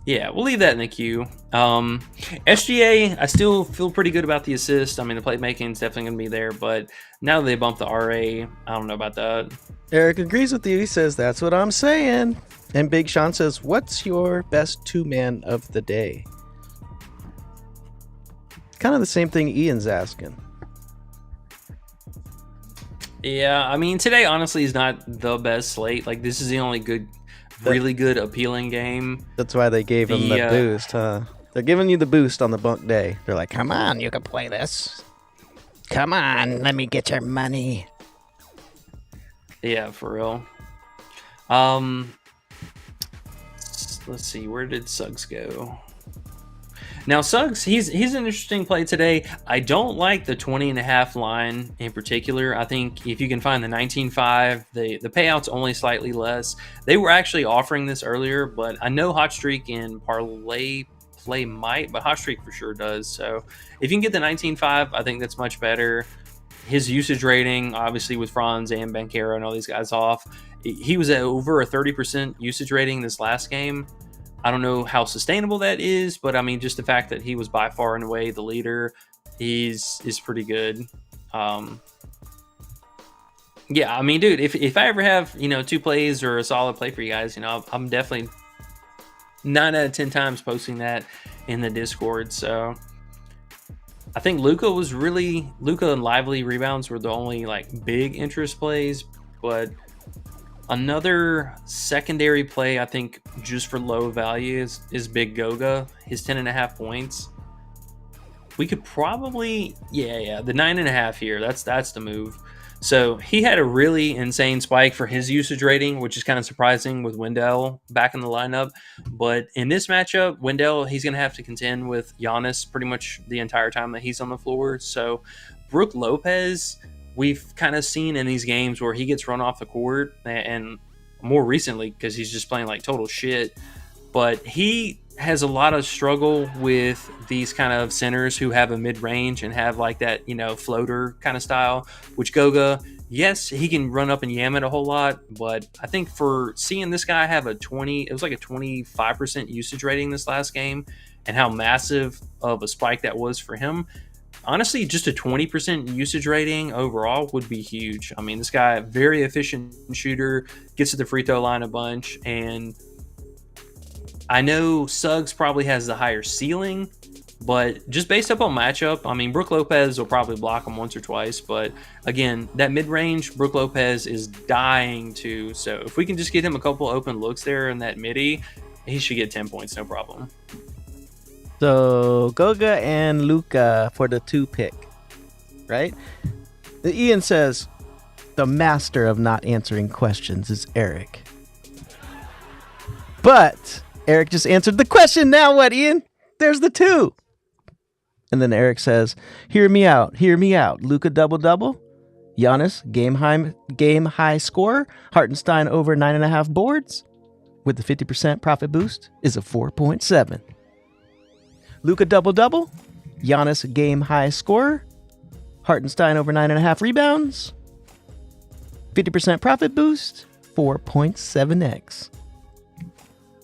Yeah, we'll leave that in the queue. SGA, I still feel pretty good about the assist. I mean, the playmaking is definitely going to be there, but now that they bumped the RA, I don't know about that. Eric agrees with you. He says, "That's what I'm saying." And Big Sean says, "What's your best two-man of the day?" Kind of the same thing Ian's asking. Yeah, I mean, today honestly is not the best slate. Like, this is the only really good, appealing game. That's why they gave him the boost, huh? They're giving you the boost on the bunk day. They're like, Come on, you can play this. Come on, let me get your money. Yeah, for real. Let's see, where did Suggs go? Now, Suggs, he's an interesting play today. I don't like the 20.5 line in particular. I think if you can find the 19.5, the payout's only slightly less. They were actually offering this earlier, but I know Hot Streak and Parlay Play might, but Hot Streak for sure does. So if you can get the 19.5, I think that's much better. His usage rating, obviously with Franz and Banchero and all these guys off, he was at over a 30% usage rating this last game. I don't know how sustainable that is, but I mean, just the fact that he was by far and away the leader is pretty good. Yeah, I mean, dude, if I ever have, two plays or a solid play for you guys, I'm definitely 9 out of 10 times posting that in the Discord. So I think Luka and Lively rebounds were the only like big interest plays, but Another secondary play, I think, just for low value is Big Goga. His 10.5 points. We could probably, the 9.5 here. That's the move. So he had a really insane spike for his usage rating, which is kind of surprising with Wendell back in the lineup. But in this matchup, Wendell, he's going to have to contend with Giannis pretty much the entire time that he's on the floor. So Brook Lopez, we've kind of seen in these games where he gets run off the court, and more recently because he's just playing like total shit. But he has a lot of struggle with these kind of centers who have a mid-range and have like that, floater kind of style, which Goga, yes, he can run up and yam it a whole lot. But I think for seeing this guy have it was like a 25% usage rating this last game, and how massive of a spike that was for him. Honestly, just a 20% usage rating overall would be huge. I mean, this guy, very efficient shooter, gets to the free throw line a bunch, and I know Suggs probably has the higher ceiling, but just based up on matchup, I mean, Brook Lopez will probably block him once or twice, but again, that mid-range, Brook Lopez is dying to, so if we can just get him a couple open looks there in that midi, he should get 10 points, no problem. So Goga and Luka for the 2 pick, right? Ian says the master of not answering questions is Eric. But Eric just answered the question. Now what, Ian? There's the 2. And then Eric says, hear me out. Luka double-double. Giannis, game high score. Hartenstein over 9.5 boards. With the 50% profit boost is a 4.7. Luka double-double. Giannis, game high scorer. Hartenstein over 9.5 rebounds. 50% profit boost, 4.7x.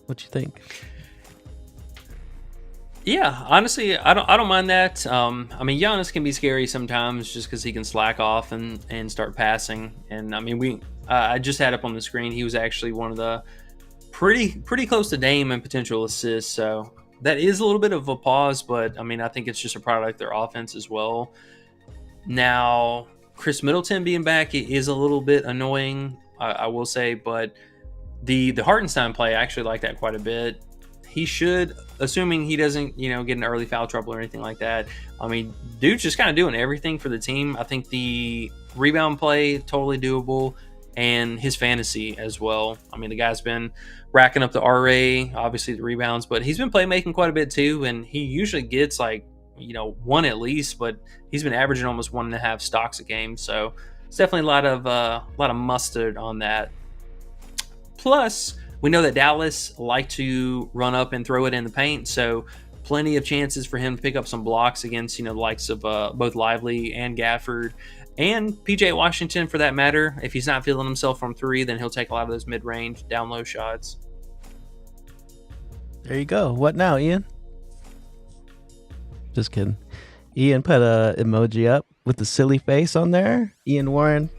What you think? Yeah, honestly, I don't mind that. I mean, Giannis can be scary sometimes just because he can slack off and start passing. And I mean, I just had up on the screen, he was actually one of the pretty close to Dame in potential assists. So that is a little bit of a pause, but I mean, I think it's just a product of their offense as well. Now, Chris Middleton being back is a little bit annoying, I will say, but the Hartenstein play, I actually like that quite a bit. He should, assuming he doesn't, get in early foul trouble or anything like that. I mean, dude's just kind of doing everything for the team. I think the rebound play, totally doable, and his fantasy as well. I mean, the guy's been racking up the RA, obviously the rebounds, but he's been playmaking quite a bit too, and he usually gets like, 1 at least, but he's been averaging almost 1.5 stocks a game. So it's definitely a lot of mustard on that. Plus, we know that Dallas like to run up and throw it in the paint, so plenty of chances for him to pick up some blocks against, the likes of both Lively and Gafford and PJ Washington for that matter. If he's not feeling himself from 3, then he'll take a lot of those mid-range, down-low shots. There you go. What now, Ian? Just kidding. Ian put a emoji up with the silly face on there. Ian Warner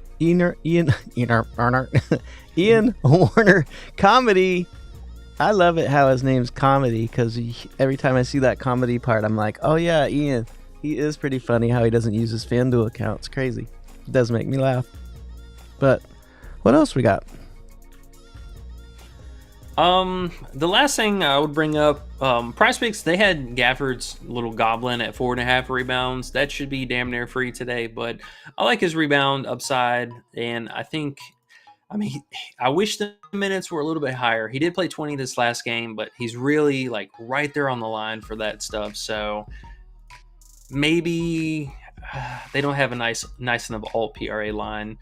comedy. I love it how his name's comedy, because every time I see that comedy part, I'm like, oh yeah, Ian. He is pretty funny how he doesn't use his FanDuel account. It's crazy. It does make me laugh. But what else we got? The last thing I would bring up, PrizePicks, they had Gafford's little goblin at 4.5 rebounds. That should be damn near free today, but I like his rebound upside, and I wish the minutes were a little bit higher. He did play 20 this last game, but he's really like right there on the line for that stuff. So maybe they don't have a nice enough alt PRA line.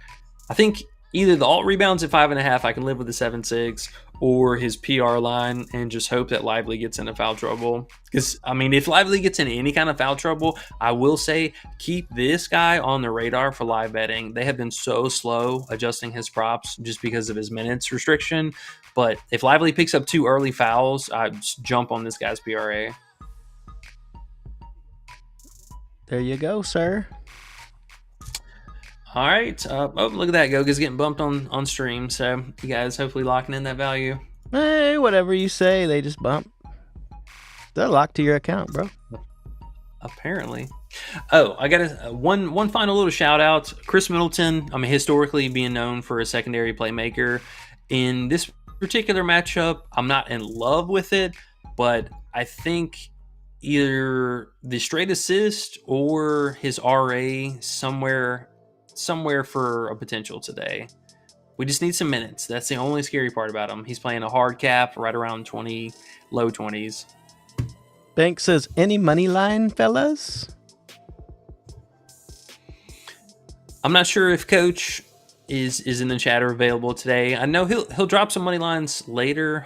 I think either the alt rebounds at 5.5, I can live with the 7.6, or his PR line and just hope that Lively gets into foul trouble. Because, if Lively gets into any kind of foul trouble, I will say keep this guy on the radar for live betting. They have been so slow adjusting his props just because of his minutes restriction. But if Lively picks up 2 early fouls, I just jump on this guy's PRA. There you go, sir. All right. Look at that. Goga's getting bumped on stream. So you guys hopefully locking in that value. Hey, whatever you say, they just bump. They're locked to your account, bro. Apparently. Oh, I got one final little shout out. Chris Middleton, historically being known for a secondary playmaker. In this particular matchup, I'm not in love with it, but I think either the straight assist or his RA somewhere for a potential today. We just need some minutes. That's the only scary part about him. He's playing a hard cap right around 20, low 20s. Bank says, any money line, fellas? I'm not sure if Coach is in the chat or available today. I know he'll drop some money lines later.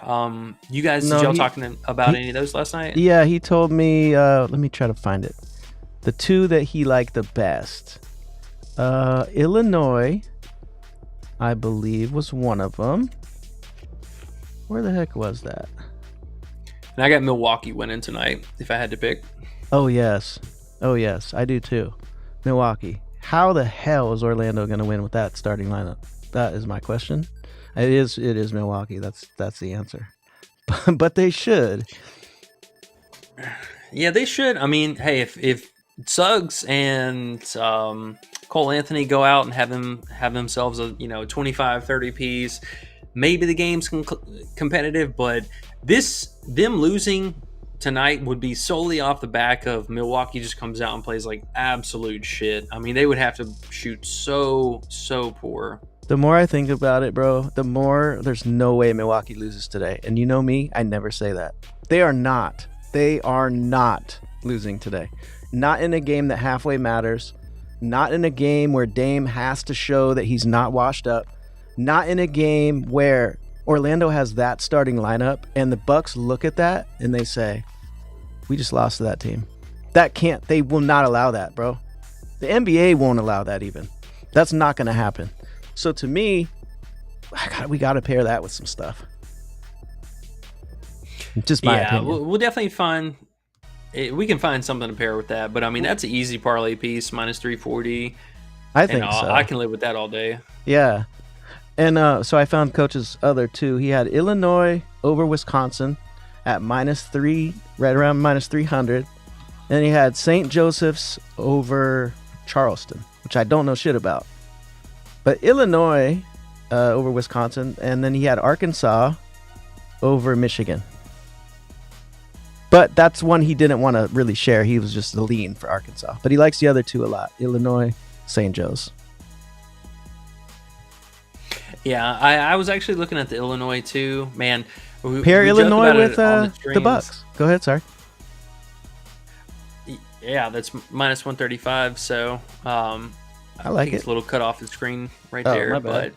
You guys, did y'all talking about any of those last night? Yeah, he told me. Let me try to find it. The two that he liked the best. Illinois, I believe, was one of them. Where the heck was that? And I got Milwaukee winning tonight, if I had to pick. Oh, yes. I do too. Milwaukee. How the hell is Orlando going to win with that starting lineup? That is my question. It is Milwaukee. That's the answer. But they should. Yeah, they should. I mean, hey, if Suggs and Cole Anthony go out and have themselves a 25-30 piece, maybe the game's competitive. But them losing tonight would be solely off the back of Milwaukee just comes out and plays like absolute shit. I mean, they would have to shoot so poor. The more I think about it, bro, the more there's no way Milwaukee loses today. And you know me, I never say that. They are not losing today. Not in a game that halfway matters. Not in a game where Dame has to show that he's not washed up. Not in a game where Orlando has that starting lineup and the Bucks look at that and they say, we just lost to that team. They will not allow that, bro. The NBA won't allow that even. That's not going to happen. So to me, we got to pair that with some stuff. Just my opinion. We'll definitely find we can find something to pair with that. But I mean, that's an easy parlay piece, minus 340. I think so. I can live with that all day. Yeah. And so I found Coach's other two. He had Illinois over Wisconsin at -3, right around -300. And he had St. Joseph's over Charleston, which I don't know shit about. But Illinois over Wisconsin, and then he had Arkansas over Michigan. But that's one he didn't want to really share. He was just the lean for Arkansas. But he likes the other two a lot. Illinois, St. Joe's. Yeah, I was actually looking at the Illinois too. Man, pair Illinois with the Bucks. Go ahead, sorry. Yeah, that's minus 135. So I like it. It's a little cut off the screen right there. But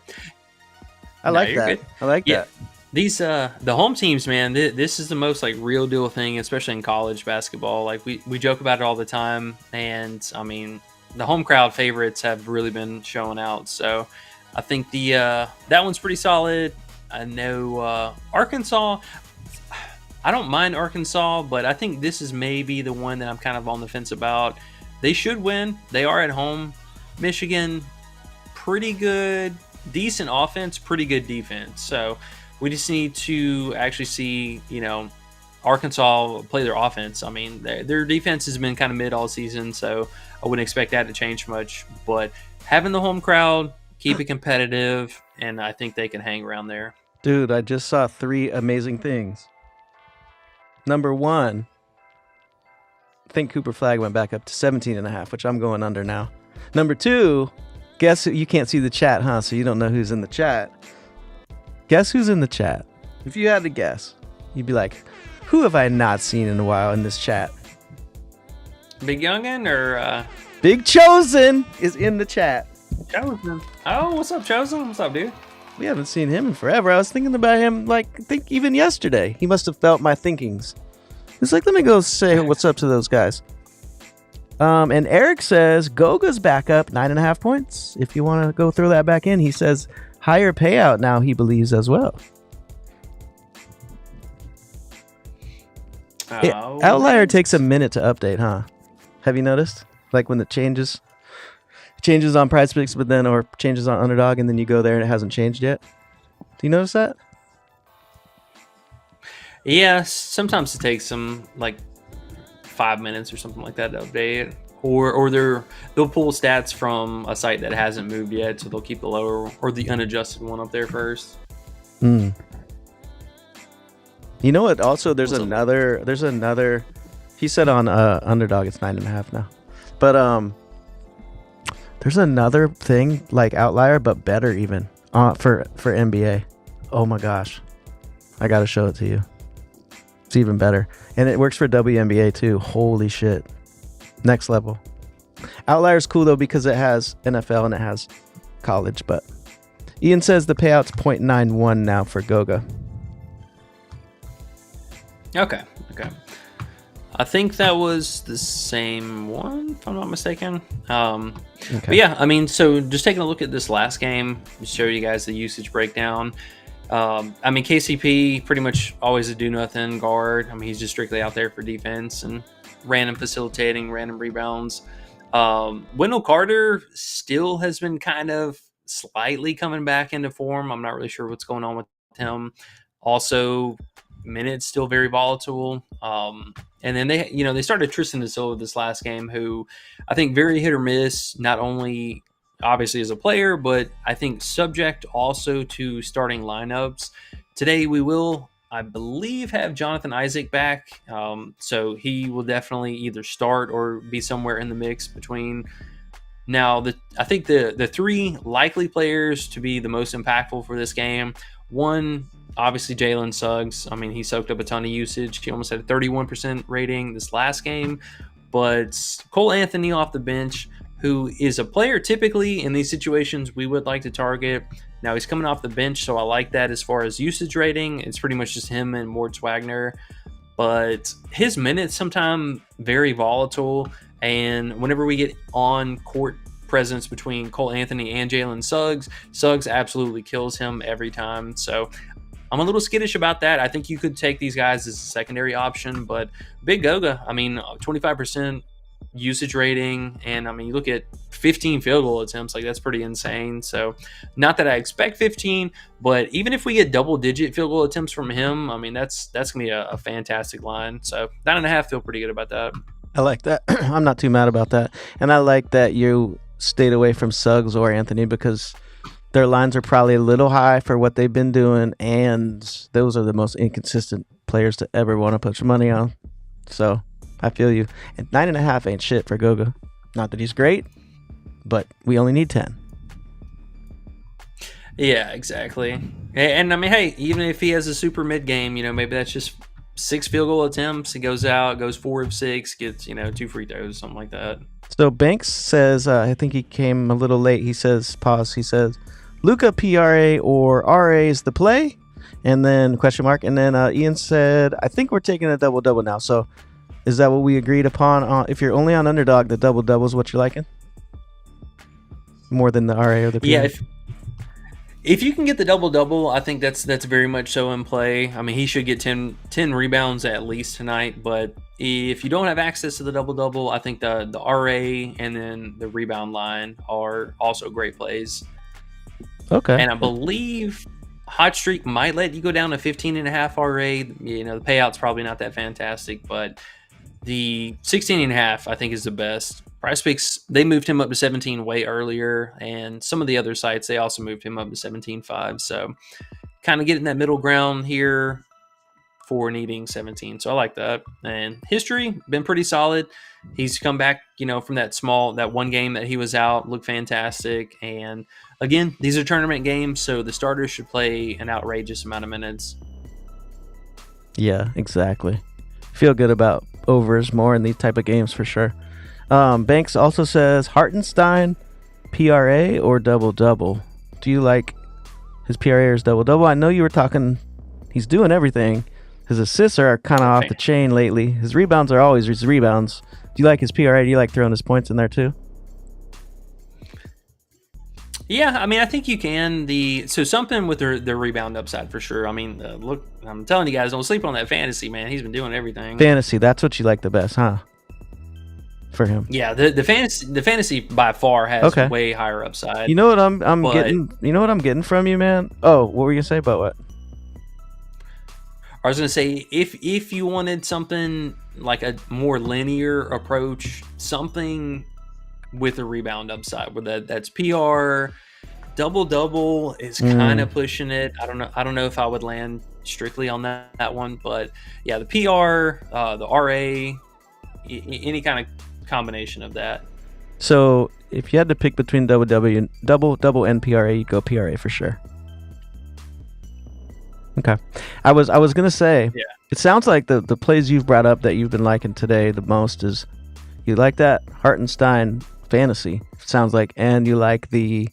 I like that. Good. I like that. These the home teams, man. This is the most like real deal thing, especially in college basketball. Like we joke about it all the time, and I mean the home crowd favorites have really been showing out. So I think that one's pretty solid. I know Arkansas. I don't mind Arkansas, but I think this is maybe the one that I'm kind of on the fence about. They should win. They are at home. Michigan, pretty good, decent offense, pretty good defense. So we just need to actually see, Arkansas play their offense. I mean, their defense has been kind of mid all season, so I wouldn't expect that to change much. But having the home crowd, keep it competitive, and I think they can hang around there. Dude, I just saw 3 amazing things. Number 1, I think Cooper Flag went back up to 17.5, which I'm going under now. Number 2, guess who? You can't see the chat, huh? So you don't know who's in the chat. Guess who's in the chat? If you had to guess, you'd be like, who have I not seen in a while in this chat? Big Youngin or Big Chosen is in the chat. Chosen. Oh, what's up, Chosen? What's up, dude? We haven't seen him in forever. I was thinking about him, I think even yesterday. He must have felt my thinkings. He's like, let me go say what's up to those guys. And Eric says, Goga's back up 9.5 points. If you want to go throw that back in, he says, higher payout now, he believes as well. Outlier takes a minute to update, huh? Have you noticed? Like when it changes on PrizePicks, but then or changes on Underdog, and then you go there and it hasn't changed yet. Do you notice that? Yeah, sometimes it takes them like 5 minutes or something like that to update, or they'll pull stats from a site that hasn't moved yet, so they'll keep the lower or the unadjusted one up there first. Mm. You know what? Also, there's What's up? another. He said on Underdog it's 9.5 now, but there's another thing like outlier, but better even for NBA. Oh my gosh, I gotta show it to you. It's even better, and it works for WNBA too. Holy shit, next level. Outlier's cool though because it has NFL and it has college, but Ian says the payout's 0.91 now for Goga. Okay. I think that was the same one, if I'm not mistaken. But yeah, I mean, so just taking a look at this last game, to show you guys the usage breakdown. I mean, KCP pretty much always a do-nothing guard. I mean, he's just strictly out there for defense and random facilitating, random rebounds. Wendell Carter still has been kind of slightly coming back into form. I'm not really sure what's going on with him. Also, minutes still very volatile. And then they started Tristan da Silva this last game, who I think very hit or miss, not only obviously as a player, but I think subject also to starting lineups. Today we will, I believe, have Jonathan Isaac back. So he will definitely either start or be somewhere in the mix between. Now, I think the three likely players to be the most impactful for this game, one, obviously Jalen Suggs. I mean, he soaked up a ton of usage. He almost had a 31% rating this last game. But Cole Anthony off the bench, who is a player typically in these situations we would like to target. Now he's coming off the bench, so I like that as far as usage rating. It's pretty much just him and Moritz Wagner. But his minutes sometimes very volatile. And whenever we get on court presence between Cole Anthony and Jalen Suggs, Suggs absolutely kills him every time. So I'm a little skittish about that. I think you could take these guys as a secondary option, but Big Goga, I mean, 25% usage rating, and I mean, you look at 15 field goal attempts, like that's pretty insane. So not that I expect 15, but even if we get double-digit field goal attempts from him, I mean, that's gonna be a fantastic line. So 9.5, feel pretty good about that. I like that. I'm not too mad about that. And I like that you stayed away from Suggs or Anthony because their lines are probably a little high for what they've been doing, and those are the most inconsistent players to ever want to put your money on. So I feel you. And 9.5 ain't shit for Goga. Not that he's great, but we only need 10. Yeah, exactly. And I mean, hey, even if he has a super mid game, maybe that's just 6 field goal attempts. He goes out, goes 4 of 6, gets 2 free throws, something like that. So Banks says, I think he came a little late. He says, pause. He says, Luka PRA or RA is the play, and then question mark. And then Ian said, I think we're taking a double now. So is that what we agreed upon? If you're only on Underdog, the double is what you're liking more than the RA or the PRA? Yeah. If you can get the double, I think that's very much so in play. I mean, he should get 10 rebounds at least tonight. But if you don't have access to the double, I think the RA and then the rebound line are also great plays. Okay. And I believe Hot Streak might let you go down to 15.5 RA. The payout's probably not that fantastic, but the 16.5 I think is the best. PrizePicks, they moved him up to 17 way earlier, and some of the other sites, they also moved him up to 17.5. So kind of getting that middle ground here for needing 17. So I like that. And history, been pretty solid. He's come back, from that one game that he was out, looked fantastic. And again, these are tournament games, so the starters should play an outrageous amount of minutes. Yeah, exactly. Feel good about overs more in these type of games for sure. Banks also says Hartenstein, PRA or double. Do you like his PRA or his double? I know you were talking. He's doing everything. His assists are kind of off the chain lately. His rebounds are always his rebounds. Do you like his PRA? Do you like throwing his points in there too? Yeah, I mean, I think you can. So something with the rebound upside for sure. I mean, look, I'm telling you guys, don't sleep on that fantasy, man. He's been doing everything. Fantasy, that's what you like the best, huh? For him. Yeah, the fantasy by far has way higher upside. You know what I'm getting? You know what I'm getting from you, man? Oh, what were you gonna say about what? I was gonna say if you wanted something like a more linear approach, something with a rebound upside, where that's PR, double double is kind of pushing it. I don't know if I would land strictly on that one, but yeah, the PR, the RA, any kind of combination of that. So if you had to pick between double and PRA, you'd go PRA for sure. Okay. I was gonna say, it sounds like the plays you've brought up that you've been liking today the most is you like that Hartenstein fantasy. Sounds like, and you like the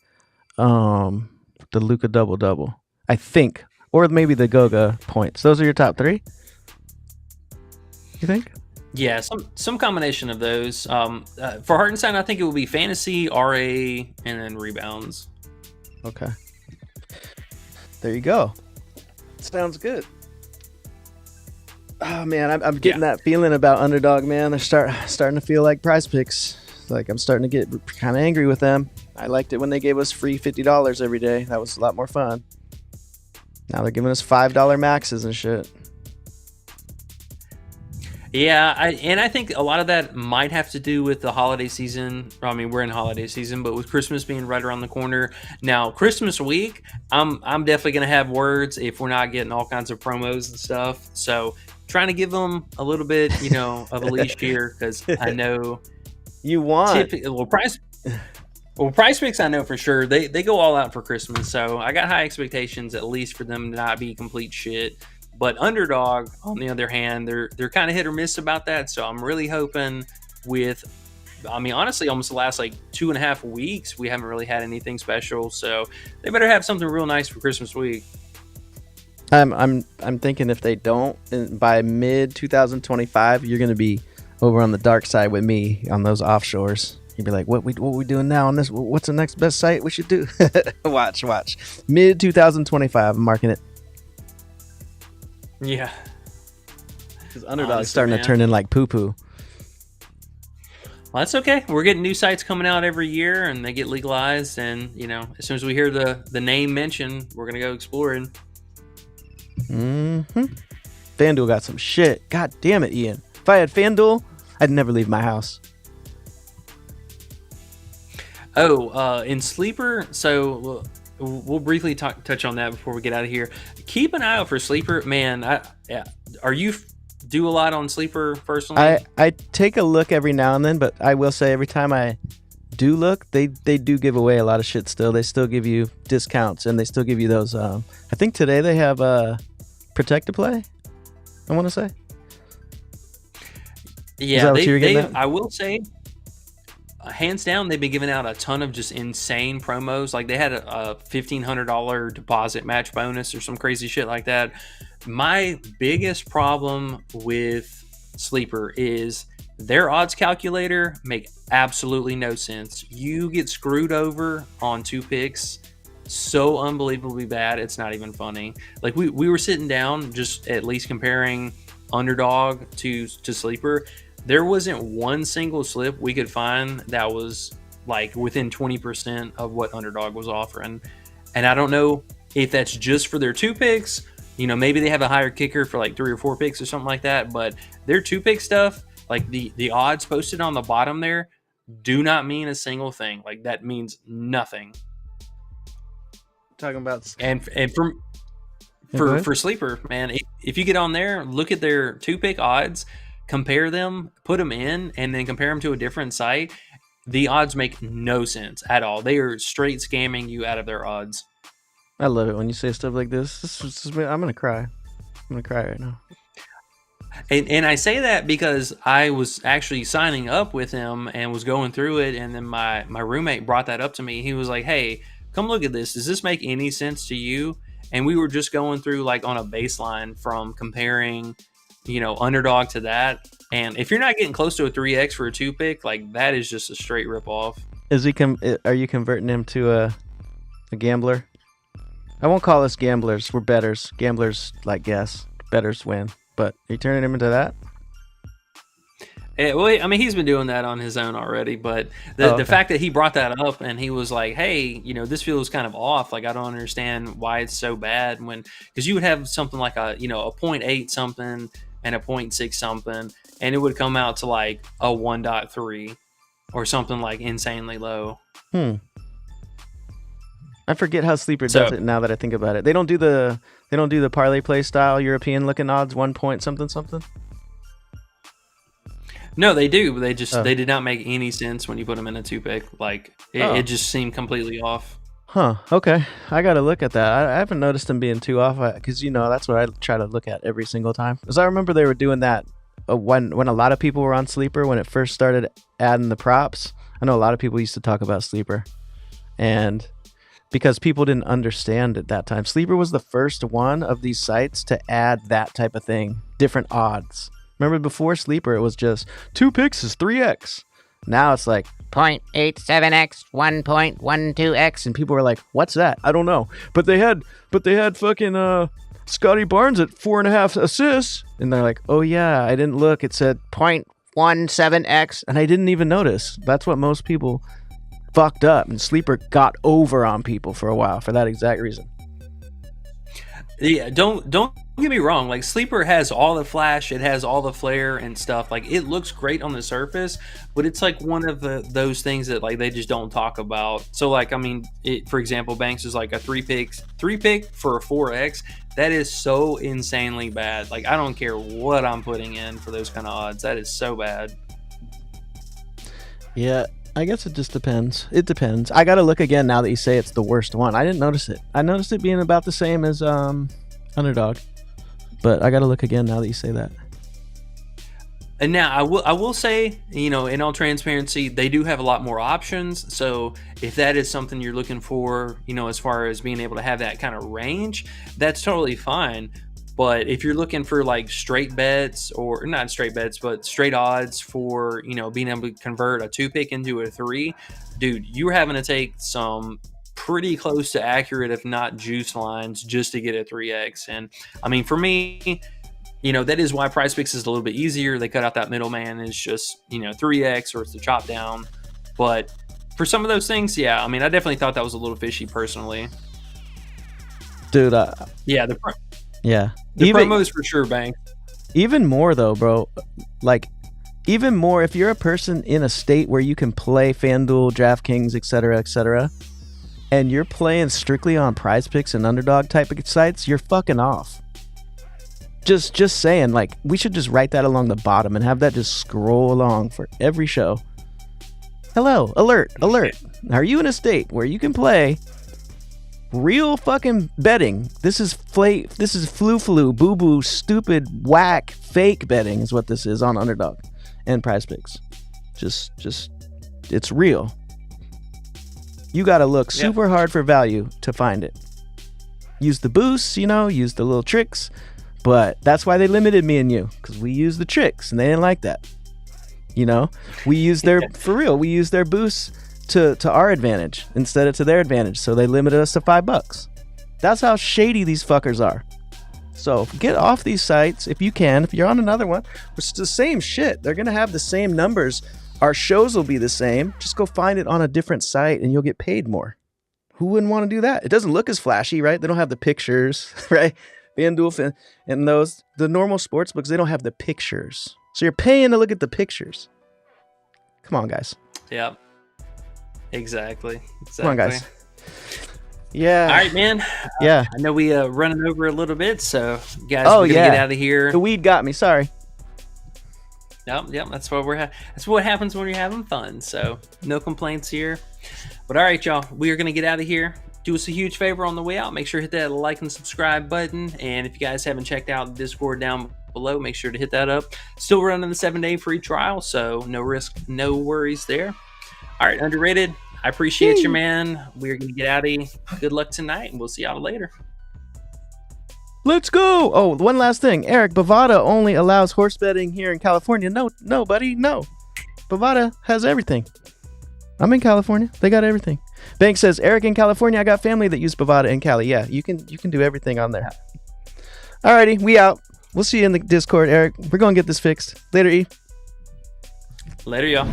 Luka double, I think, or maybe the Goga points. Those are your top three, you think? Yeah, some combination of those. For Hartenstein, I think it will be fantasy, RA, and then rebounds. Okay. There you go. Sounds good. Oh man, I'm getting that feeling about Underdog, man. They're starting to feel like PrizePicks. Like I'm starting to get kind of angry with them. I liked it when they gave us free $50 every day. That was a lot more fun. Now they're giving us $5 maxes and shit. Yeah, I think a lot of that might have to do with the holiday season. I mean, we're in holiday season, but with Christmas being right around the corner. Now, Christmas week, I'm definitely going to have words if we're not getting all kinds of promos and stuff. So trying to give them a little bit, of a leash here because I know you want. PrizePicks, I know for sure. They go all out for Christmas. So I got high expectations at least for them to not be complete shit. But Underdog, on the other hand, they're kind of hit or miss about that. So I'm really hoping honestly, almost the last like 2.5 weeks, we haven't really had anything special. So they better have something real nice for Christmas week. I'm thinking if they don't, by mid 2025, you're gonna be over on the dark side with me on those offshores. You'd be like, what we doing now on this? What's the next best site we should do? Watch. Mid 2025, I'm marking it. Yeah. Because Underdog's starting to turn in like poo-poo. Well, that's okay. We're getting new sites coming out every year, and they get legalized. And, as soon as we hear the name mentioned, we're going to go exploring. Mm-hmm. FanDuel got some shit. God damn it, Ian. If I had FanDuel, I'd never leave my house. Oh, in Sleeper, so we'll briefly touch on that before we get out of here. Keep an eye out for Sleeper, man. Are you do a lot on Sleeper personally? I take a look every now and then, but I will say every time I do look, they do give away a lot of shit still. They still give you discounts, and they still give you those. I think today they have Protect to Play, I want to say. Yeah, I will say, hands down, they've been giving out a ton of just insane promos. Like they had a $1,500 deposit match bonus or some crazy shit like that. My biggest problem with Sleeper is their odds calculator make absolutely no sense. You get screwed over on 2 picks so unbelievably bad, it's not even funny. Like we were sitting down just at least comparing Underdog to Sleeper. There wasn't one single slip we could find that was like within 20% of what Underdog was offering. And I don't know if that's just for their 2 picks. Maybe they have a higher kicker for like 3 or 4 picks or something like that. But their 2 pick stuff, like the odds posted on the bottom there, do not mean a single thing. Like that means nothing. Talking about for Sleeper, man, if you get on there, look at their 2 pick odds, compare them, put them in, and then compare them to a different site. The odds make no sense at all. They are straight scamming you out of their odds. I love it when you say stuff like this. I'm gonna cry. I'm gonna cry right now. And I say that because I was actually signing up with him and was going through it, and then my roommate brought that up to me. He was like, "Hey, come look at this. Does this make any sense to you?" And we were just going through like on a baseline from comparing, Underdog to that. And if you're not getting close to a 3x for a 2 pick, like that is just a straight rip off. Are you converting him to a gambler? I won't call us gamblers. We're bettors. Gamblers like guess. Bettors win. But are you turning him into that? Well, I mean, he's been doing that on his own already, but the fact that he brought that up and he was like, "Hey, this feels kind of off. Like, I don't understand why it's so bad." Because you would have something like a 0.8 something and a 0.6 something, and it would come out to like a 1.3 or something like insanely low. I forget how Sleeper So- does it now that I think about it. They don't do the parlay play style European looking odds, 1 point something. No, they do. They just Oh. they did not make any sense when you put them in a 2-pick. Like it just seemed completely off. Huh. Okay. I got to look at that. I haven't noticed them being too off because, that's what I try to look at every single time. Because I remember they were doing that when a lot of people were on Sleeper, when it first started adding the props. I know a lot of people used to talk about Sleeper. And because people didn't understand at that time. Sleeper was the first one of these sites to add that type of thing, different odds. Remember before Sleeper, it was just 2 picks is 3x. Now it's like 0.87x, 1.12x. and people were like, "What's that? I don't know." But they had fucking Scotty Barnes at 4.5 assists, and they're like, "Oh yeah, I didn't look. It said 0.17x. and I didn't even notice." That's what most people fucked up, and Sleeper got over on people for a while for that exact reason. Yeah, don't get me wrong. Like Sleeper has all the flash, it has all the flair and stuff. Like it looks great on the surface, but it's like one of those things that like they just don't talk about. So like, I mean, for example, Banks is like a 3-pick for a 4x. That is so insanely bad. Like I don't care what I'm putting in for those kind of odds. That is so bad. Yeah, I guess it just depends. It depends. I gotta look again now that you say it's the worst one. I didn't notice it. I noticed it being about the same as Underdog, but I gotta look again now that you say that. And now I will say, in all transparency, they do have a lot more options. So if that is something you're looking for, as far as being able to have that kind of range, that's totally fine. But if you're looking for like straight bets, or not straight bets, but straight odds for, being able to convert a 2-pick into a 3, dude, you're having to take some pretty close to accurate, if not juice lines, just to get a 3x. And I mean, for me, that is why PrizePicks is a little bit easier. They cut out that middleman. It's just, 3x, or it's the chop down. But for some of those things, yeah, I mean, I definitely thought that was a little fishy personally. Dude, Yeah, yeah. the promos for sure, Bang. Even more though, bro. Like, even more if you're a person in a state where you can play FanDuel, DraftKings, etc., and you're playing strictly on PrizePicks and Underdog type of sites, you're fucking off. Just saying, like, we should just write that along the bottom and have that just scroll along for every show. Hello, alert. Are you in a state where you can play real fucking betting? This is flu, boo-boo, stupid, whack, fake betting is what this is on Underdog and PrizePicks. Just, it's real. You gotta look super hard for value to find it. Use the boosts, use the little tricks, but that's why they limited me and you, because we use the tricks, and they didn't like that. We use their, for real, we use their boosts to our advantage instead of to their advantage, so they limited us to $5. That's how shady these fuckers are. So get off these sites if you can. If you're on another one, it's the same shit. They're gonna have the same numbers. Our shows will be the same. Just go find it on a different site and you'll get paid more. Who wouldn't want to do that? It doesn't look as flashy, right? They don't have the pictures, right? FanDuel and the normal sports books, they don't have the pictures. So you're paying to look at the pictures. Come on, guys. Yep. Exactly. Come on, guys. Yeah. All right, man. Yeah. I know we running over a little bit, so guys, Oh, we're gonna yeah. get out of here. The weed got me. Sorry. Yep. That's what happens when you're having fun. So no complaints here. But all right, y'all, we are gonna get out of here. Do us a huge favor on the way out. Make sure to hit that like and subscribe button. And if you guys haven't checked out the Discord down below, make sure to hit that up. Still running the 7-day free trial, so no risk, no worries there. All right, Underrated. I appreciate you, man. We're gonna get out of here. Good luck tonight, and we'll see y'all later. Let's go. Oh, one last thing. Eric, Bovada only allows horse betting here in California. No, buddy, no. Bovada has everything. I'm in California. They got everything. Bank says, Eric in California, I got family that use Bovada in Cali. Yeah, you can do everything on there. Alrighty, we out. We'll see you in the Discord, Eric. We're going to get this fixed. Later, E. Later, y'all.